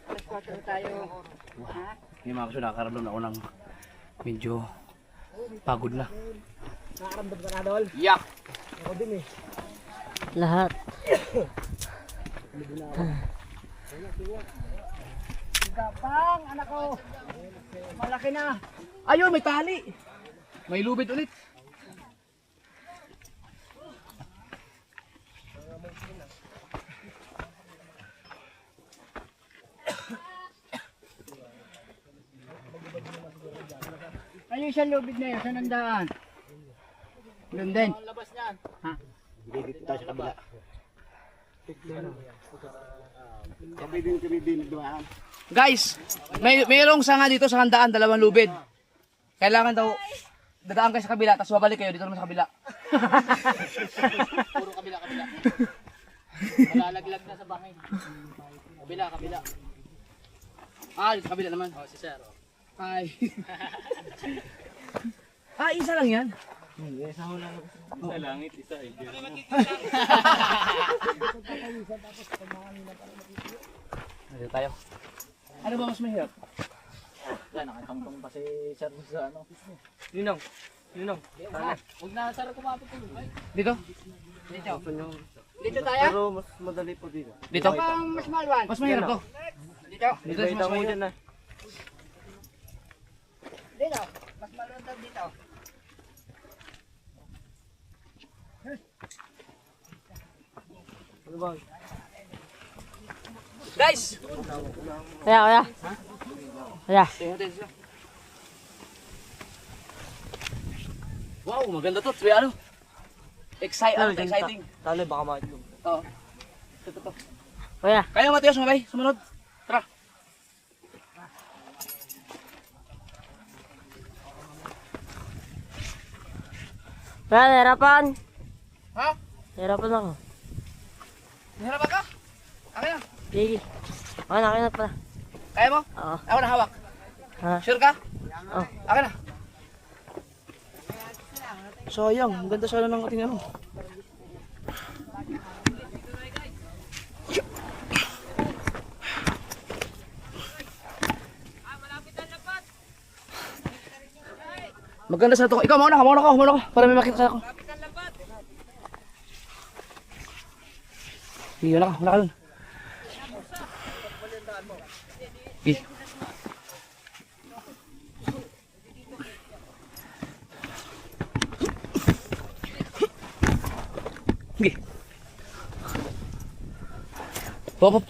Alas 4 tayo. Ha? Yung mga kaso nakakaramdam na ako ng medyo pagod na. Nakaramdam ka na, Dol? Yak! Ako din eh. Lahat. Gapang, anak ko. Malaki na. Ayun, may tali! May lubid ulit. Ayun siya lubid na yun, saan ang daan? Doon din. Ang labas niyan. Ha? Dito tayo sa kabila. Kami din dumaan. Guys, mayroong sanga dito sa handaan, 2 lubid. Kailangan daw dadaan kayo sa kabila, tapos babalik kayo dito naman sa kabila. Puro kabila. Malalaglag na sa bahay. Kabila. Ah, dito sa kabila naman. Oh, si Sir. Ay. Isa lang yan. Sa langit, isa eh. Dito tayo. Ano ba mas mahirap? Yan, nakatangtong pa si Sir sa ano. Ninong. Huwag na, Sir, kumapit ko. Dito? Dito tayo? Pero mas madali po dito. Dito? Mas malwan. Mas mahirap to. Dito? Dito mas mahirap. na. Dito. Mas malwan daw dito. Guys! Kuya. Kuya. Wow, maganda to. Tuwi ano? Exciting. Talo baka makita. Oo. Ito. Kuya. Kaya Mateos, mabay. Sumunod. Tara. Kuya, nahirapan. Ha? Nahirapan ako. Nahirapan ka? Akin na. Sige. Akin na pala. Kaya mo? Oo. Ako na hawak. Ha? Sure ka? Oo. Akin na. Sayang, ang ganda sana ng ating ano. Maganda sa ito. Ikaw, mauna ka. Para may makita sa ako. Sige, wala ka dun. Sige. Sige. Hop.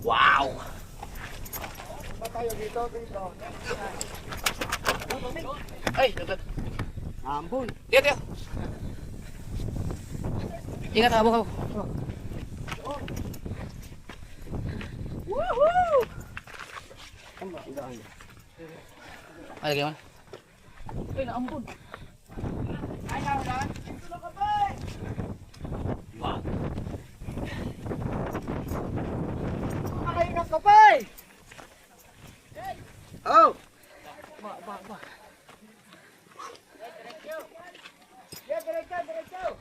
Wow! Ay, dapat. Ambon. Tiyo. Ingat, habang. Woohoo! Ay, lagyan mo. Ay, naambon. Ay, naambon. Ito na kapay! Wow. Ay, na kapay! Oh! Diretso.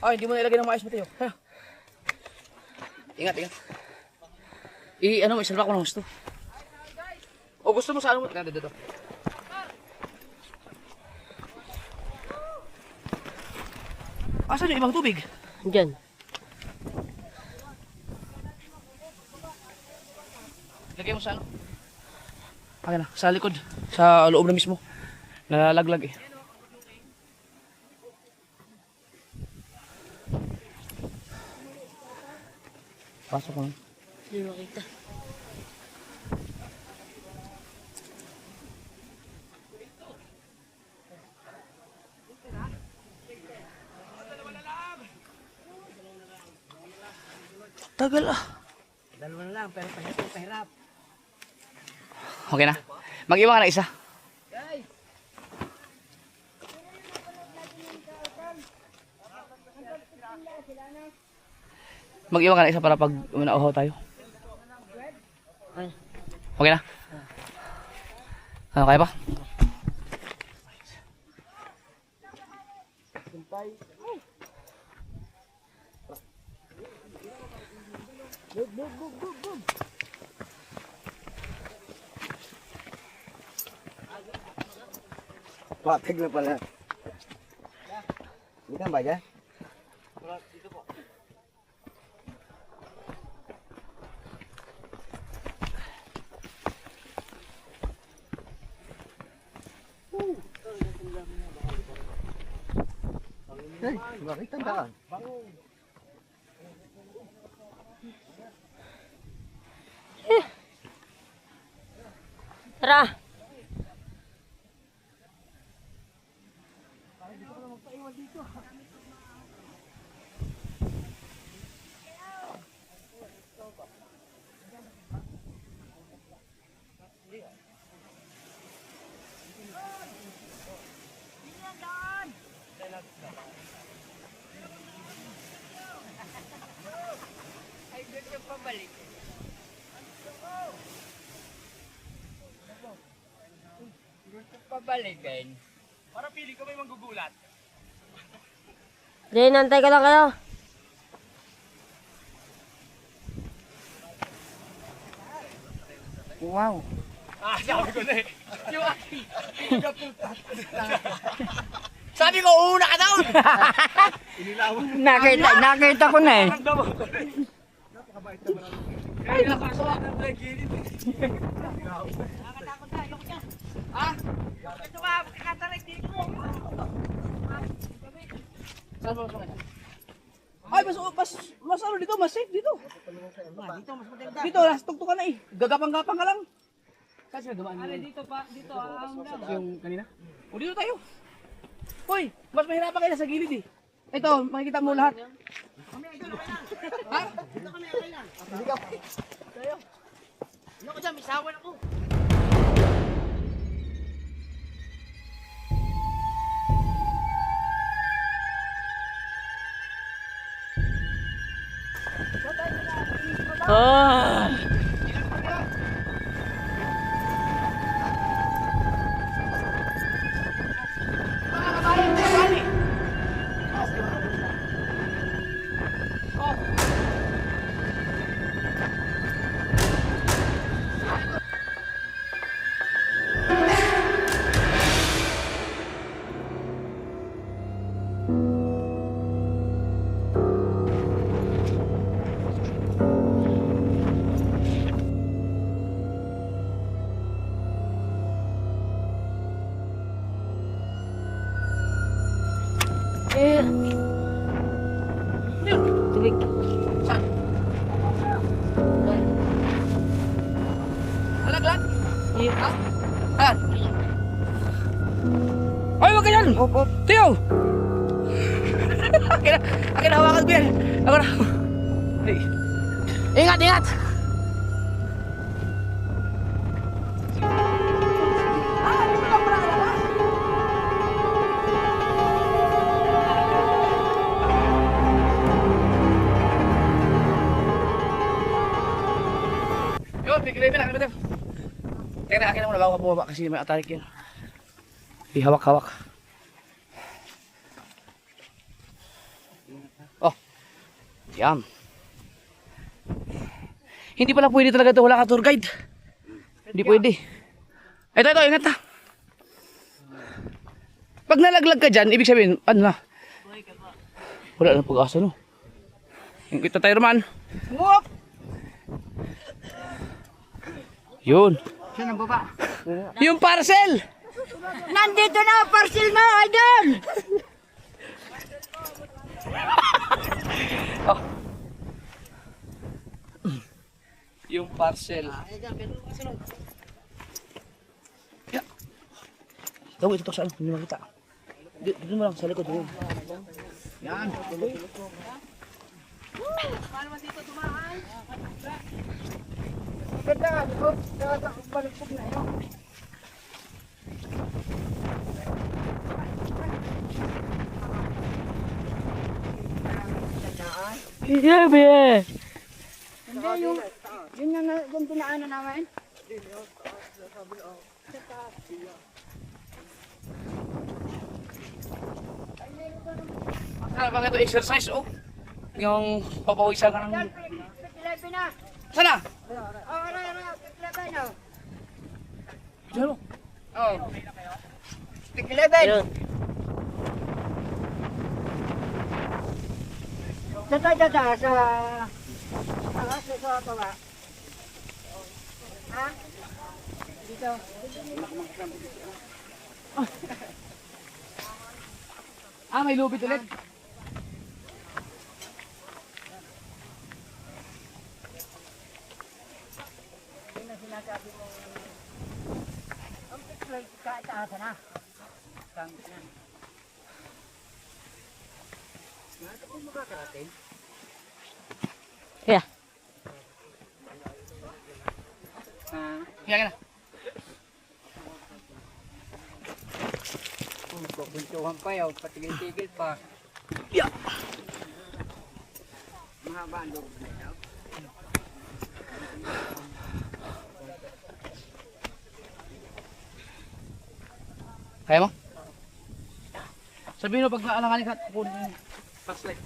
Ay, hindi mo na ilagay ng maayos, Mateo. Ha? Ingat. Ano mo, isalba ko ng gusto. O gusto mo sa ano mo? Dito. Asan yung ibang tubig? Diyan. Lagay mo sa ano? Akin na, sa likod. Sa loob na mismo. Nalalaglag eh. Pasok mo. Hindi makita. Tagal ah. Dalawa na lang, pero pahirap. Okay na. Mag-iwan ka na isa. Mag-iwan ka na isa para pag nauhaw tayo. Okay na? Ano, kaya pa? Patag na pala. Hindi ka ba dyan? Ay, bakit tandaan? Tara. Pabalikin. Hindi, nantay ka lang kayo. Wow. Sabi ko, una ka daw! Nakita ko na eh. Ay, mas ano dito, mas safe dito. Dito, last tuktok ka na eh. Gagapang-gapang ka lang. Saan sila dumaan? Dito pa, dito. Yung kanina? O dito tayo. Hoy, mas mahirapan kayo sa gilid eh. Ito, makikita mo lahat. Ha? Dito kami, okay lang. Hindi ka. Tayo. Ano ko dyan, may sawan ako. Ah. Eh. Tubig. Alaglag? Iyo. Ha? Ha? Ay, wag ka yan! Tiyo! Akin na hawakan ko yan. Ako na. Ay. Ingat, ingat! Yun, bigilay mo na. Teka na, akin na muna bago ka bumaba kasi may atarik yun. Hawak-hawak. Oh. Yan. Hindi pala pwede talaga ito. Wala ka tour guide. Hindi pwede. Ito, ingat na. Pag nalaglag ka dyan, ibig sabihin, ano na? Wala na pag-asa, no? Yung kita tayo naman. Yun. Saan ang baba? Yung parcel! Nandito na ang parcel mo, idol! Oh. Yung parcel. Yeah. Daw, ito sa ano, hindi makita. Dito mo lang, sa likod. Yan. Paano man dito tumahan? Ganda, balik na yun. Sabi eh. Hindi, yun yung pinaanan namin. Sana ba ito exercise, oh? Yung papawisan ka ng... Pikilepin na. Sana? Oh, pikilepin na. Diyan, oh. Oh. Pikilepin. Yun. Dada, sa baba. Ha? Dito. Ah, may lubid ulit. Yeah. Kaya ka na. Buntuhan pa yaw, patigil-tigil pa. Mahaba ang loob na yaw. Kaya mo? Sabihin mo pag naalanganin ka, kunin mo yung flashlight.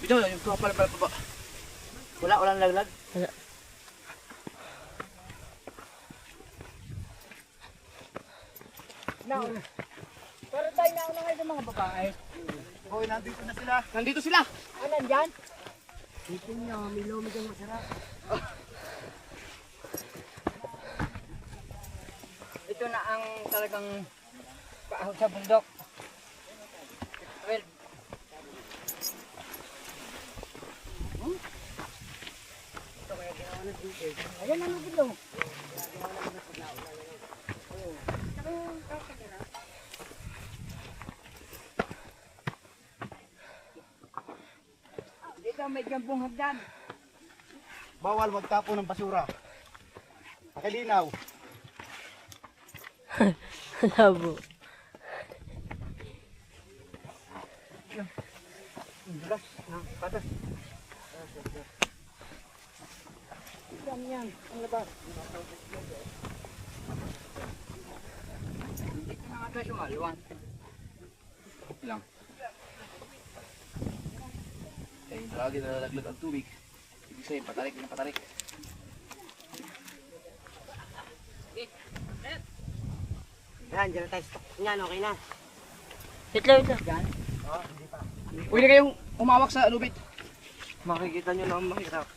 Ito, yung pala baba. Walang laglag. Pero tayo na ngayon ng mga babae. Hoy, nandito na sila. Nandito sila! Ano dyan? Ito na ang talagang paahon sa bundok. Well, Ayan na nung bilo. dito may gambong hagdan. Bawal magtapo ng basura. Pakilinaw. Labo. Dito na nga tayo sumaluan. Lang. Eh, lagi nalalaglag ang tubig. Ibig sabihin, patarik ng patarik. Yan, dyan na tayo stock. Yan, okay na. Wait lang, wait lang. Pwede kayong umawak sa lubid. Makikita nyo na ang mahirap.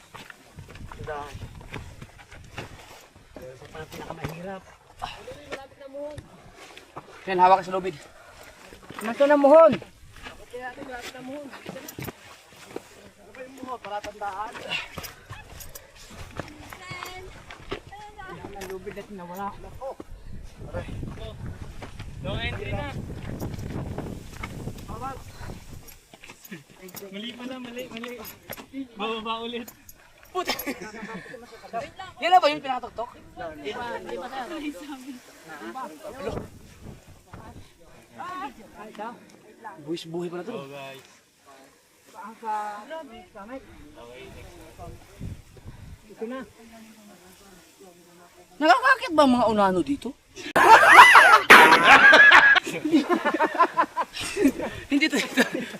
Yan, hawak ka sa lubid. Maso na muhon. Ang lubid natin nawala. Yan na ba yung pinakatok-tok? Buhis-buhi pa na to. Nakakakit ba ang mga unano dito? Hindi to.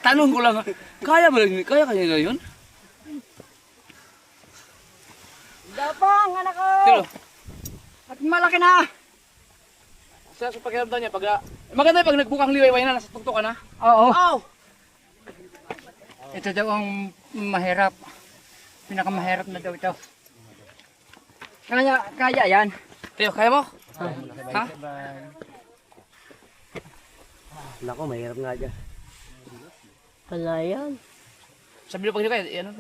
Tanong ko lang. Kaya ba lang? Kaya na yun? Dapang, anak ko! Pero, At malaki na! sa pakiramdam niya, maganda yung pag nagbukang liwayway na, nasa tuktok ka na. Oo. Oh! Ito daw ang mahirap. Pinakamahirap na daw ito. Kaya yan. Teo, kaya mo? Ha? Nako, mahirap nga dyan. Wala yan. Sabi mo pag hindi kaya, ano?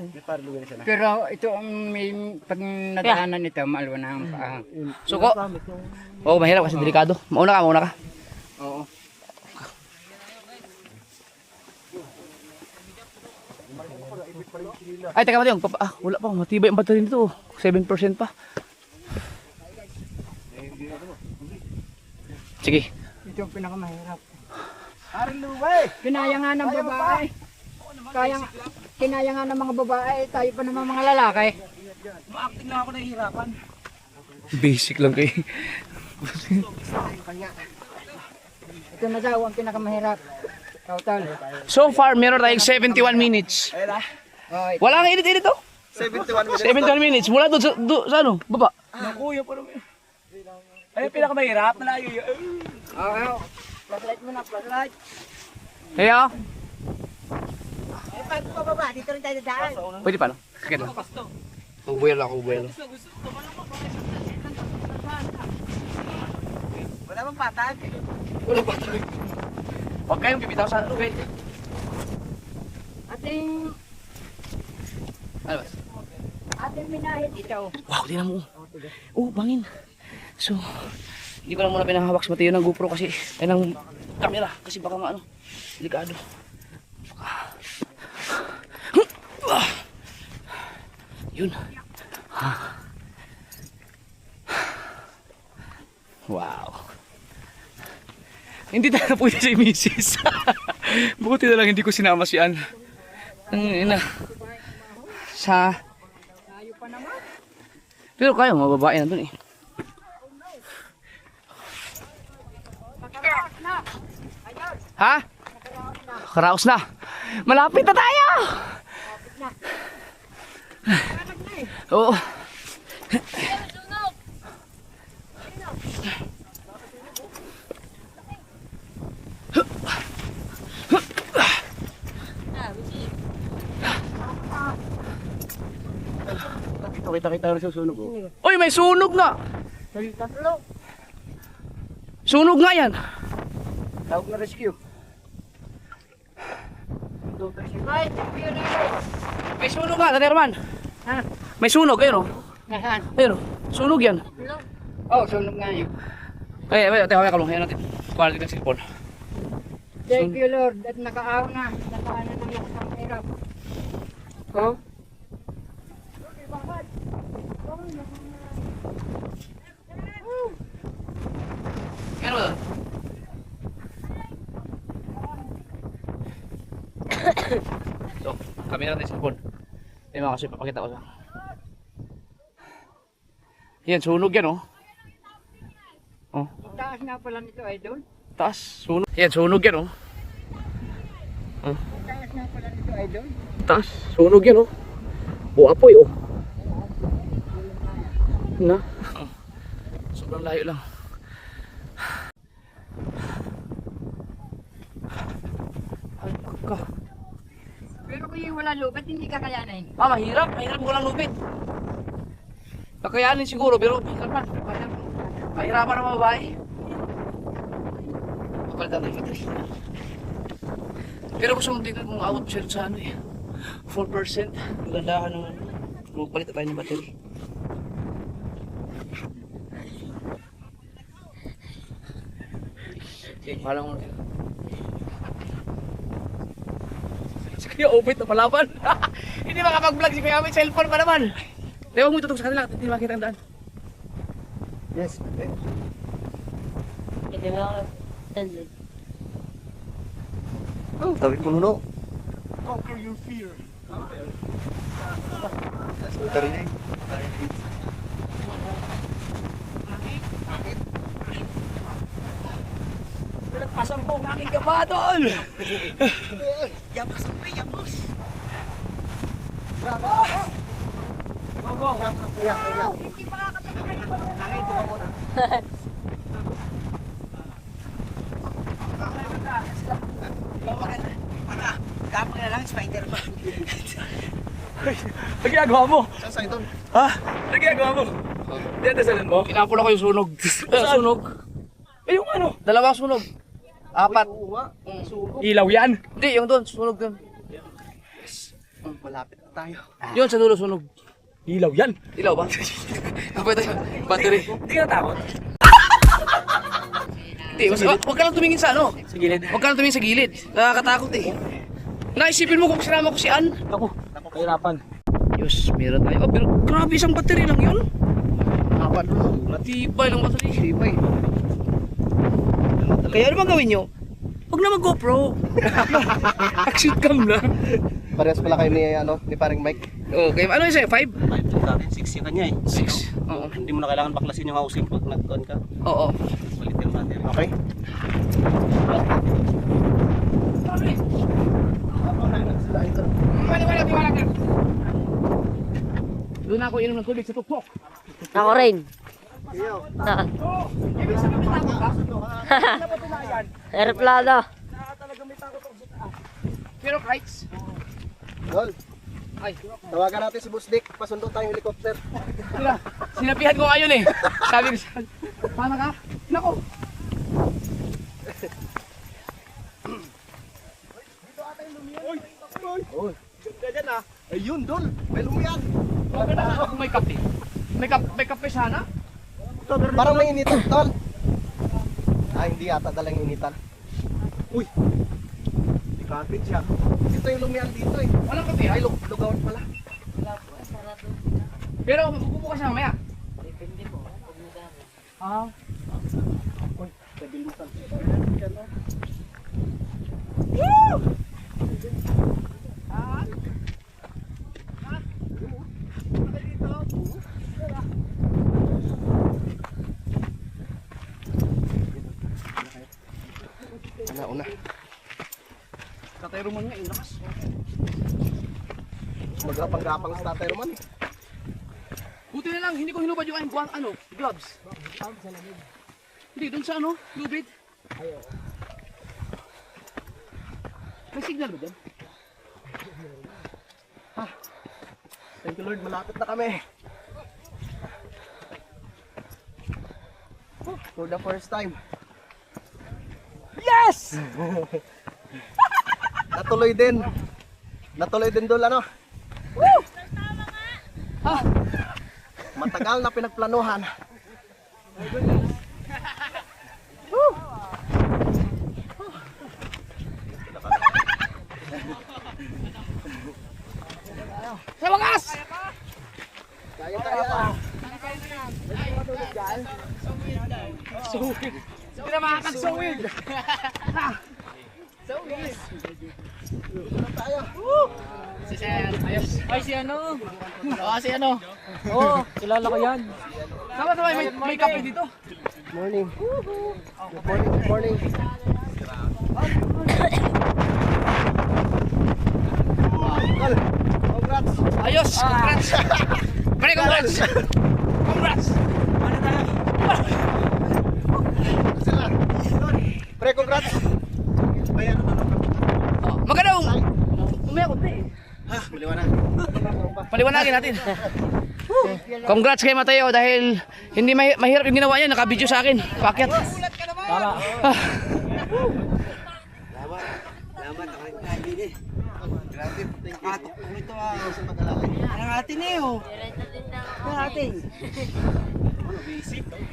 Pero ito ang may pag nadaanan nito, maalwa na ang paa. Suko. Oo, mahirap kasi delikado. Mauna ka. Oo. Ay, teka Mateo, wala pa, matibay ang battery nito. 7% pa. Sige. Ito ang pinakamahirap. Aring luway! Kinaya nga ng babae. Kinaya nga ng mga babae, tayo pa naman mga lalaki. Ma-acting lang ako nahihirapan. Basic lang kay. Ito na daw ang pinakamahirap. Total. So far, meron tayong 71 minutes. Oh, Wala kang edit to? 71 minutes. 71 minutes. Mula doon sa ano, baba. Nakuya pa naman. Ayun, pinakamahirap. Malayo yun. Oo. Flashlight mo na, flashlight. Kaya, Pag pababa, dito rin tayo dadaan. pwede pa no? Sige na. Kubuelo ako, kubuelo. Wala bang patag? Wala pa tayo. Huwag kayong bibitaw sa ano, eh. Ating, Ano ba? ating minahit ito. Wow, tingnan mo. Oh, bangin. So, hindi ko lang muna pinahawak sa Mateo ng GoPro kasi, ay ng camera, kasi baka maano, delikado. Yun. Wow. Hindi tayo pwede si Mrs. Buti na lang hindi ko sinama si Ann. Ang ina. Sa... Pero kaya, mga babae na dun eh. Ha? Karaos na. Malapit na tayo! Oo. Kita na susunog oh. Uy, may sunog nga! Sunog nga yan! Tawag na rescue. May sunog nga, Taterman! Ha? May sunog, ayun o. Nasaan? Ayun o, sunog yan. Oh, sunog nga yun. Ay, teka, kalong, ayun natin. Kuha natin ng cellphone. Thank you, Lord, at nakaaw na. Nakaan na ng lakas ng hirap. Oh? Ano ba? So, kami na natin cellphone. Ayun mga kasi papakita ko sa. Yan, sunog yan oh. Oh, Taas nga pala nito, idol. taas, sunog. Yan, sunog yan oh. Taas nga pala nito, idol. Taas, sunog yan oh. Buapoy oh. Na? Sobrang layo lang. Ay, ka. Pero kung yung wala lubat, hindi kakayanin. Mahirap. Mahirap ko lang lupit. Kakayanin siguro, pero mahirap man. Mahirapan ang mga babae. Papalitan tayo battery. Pero gusto mong tingnan kung out siya sa ano eh. 4%. Magandahan naman. Magpalit tayo ng battery. Sige, pahala mo na. Si Kuya Obit na palaban. Hindi makapag-vlog si Kuya Obit. Cellphone pa naman. Huwag mo itutok sa kanila. Hindi makita ang daan. Yes. Hindi mo ako. Oh, tawid mo nuno. Conquer your fear. Tarinig. Pasang po ang aking kabadol! Kapag na lang, Spider-Man. Ano ginagawa mo? Saan sa ito? Ha? Ano ginagawa mo? Diyan dasalan mo? Pinapula ko yung sunog. Sunog? Eh yung ano? Dalawang sunog. Apat. Ilaw yan? Hindi, yung doon. Sunog doon. Malapit na tayo. Yun sa dulo sunog. Ilaw yan. Ilaw ba? Kapag tayo. Battery. Hindi ka natakot. Hindi, huwag ka lang tumingin sa ano. Sa gilid. Huwag ka lang tumingin sa gilid. Nakakatakot eh. Naisipin mo kung sinama ko si Ann. Ako. Kahirapan. Diyos, meron tayo. Oh, pero grabe isang battery lang yun. Apat. Matibay lang battery. Matibay. Kaya ano bang gawin nyo? Huwag na mag-GoPro. Action cam na. Parehas pala kayo ni paring Mike. Okay, ano yung sa'yo? 5? 5 natin, 6 yung kanya eh. 6? Oo. Hindi mo na kailangan baklasin yung housing pag nag-on ka. Oo. Palit yung battery. Okay? Doon ako inom ng tubig sa tuktok. Ako rin. Ah. Aeroplano. Pero kites. Gol. Tawagan natin si Boss Dick, pasundo tayong helicopter. Sinabihan ko ngayon eh. Sabi ko siya, sana ka? Nako. Ganyan ah. Ayun, Dol. May lumiyan. Maganda ka kung may kape. May kape sana? Parang may initan, Tol. Ah, hindi yata dalang initan. Uy. Di kapit siya. Ito yung lumiyan dito eh. Walang kape Ay, ha? lugawan pala. Pero bubukas siya mamaya. Ah. Una. Tatay Roman nga, lakas. Magapang-gapang sa Tatay Roman eh. Buti na lang, hindi ko hinubad yung gloves. Hindi, dun sa lubid. May signal ba dyan? Thank you Lord, malapit na kami. For the first time. Yes! Natuloy din. Natuloy din Dol, ano? Matagal na pinagplanuhan. Sa wakas! Kaya. Hindi na makakag-sowid. Si Sir, ayos. Ay, si ano? Oo, si ano? Oo, kilala ko yan. Sama-sama, may kape dito. Morning. Good morning, good morning. Tol, congrats. Ayos, congrats. Pre, congrats. Congrats. Pre, congrats. Magandang. Umaya ko, pre. Maliwanag. Paliwanagin natin. Congrats kay Mateo dahil hindi mahirap yung ginawa niya. Naka-video sa akin. Paket. Tama.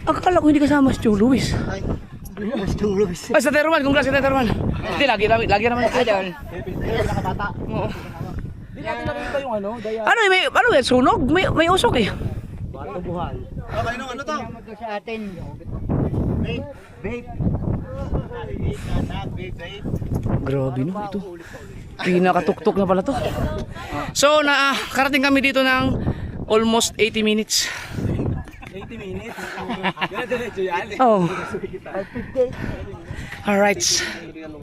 Akala ko hindi kasama si Joe Luis. Ay, sa Terman. Congrats sa Terman. Hindi, lagi naman. Idol. Oo. Hindi natin nakita yung daya. Ano yan? Sunog? May usok eh. Ano to? Sa atin. Grabe no, ito. Pinakatuktok na pala to. So, nakarating kami dito ng almost 80 minutes. 80 minutes. Diretso yan. Oh. Alright.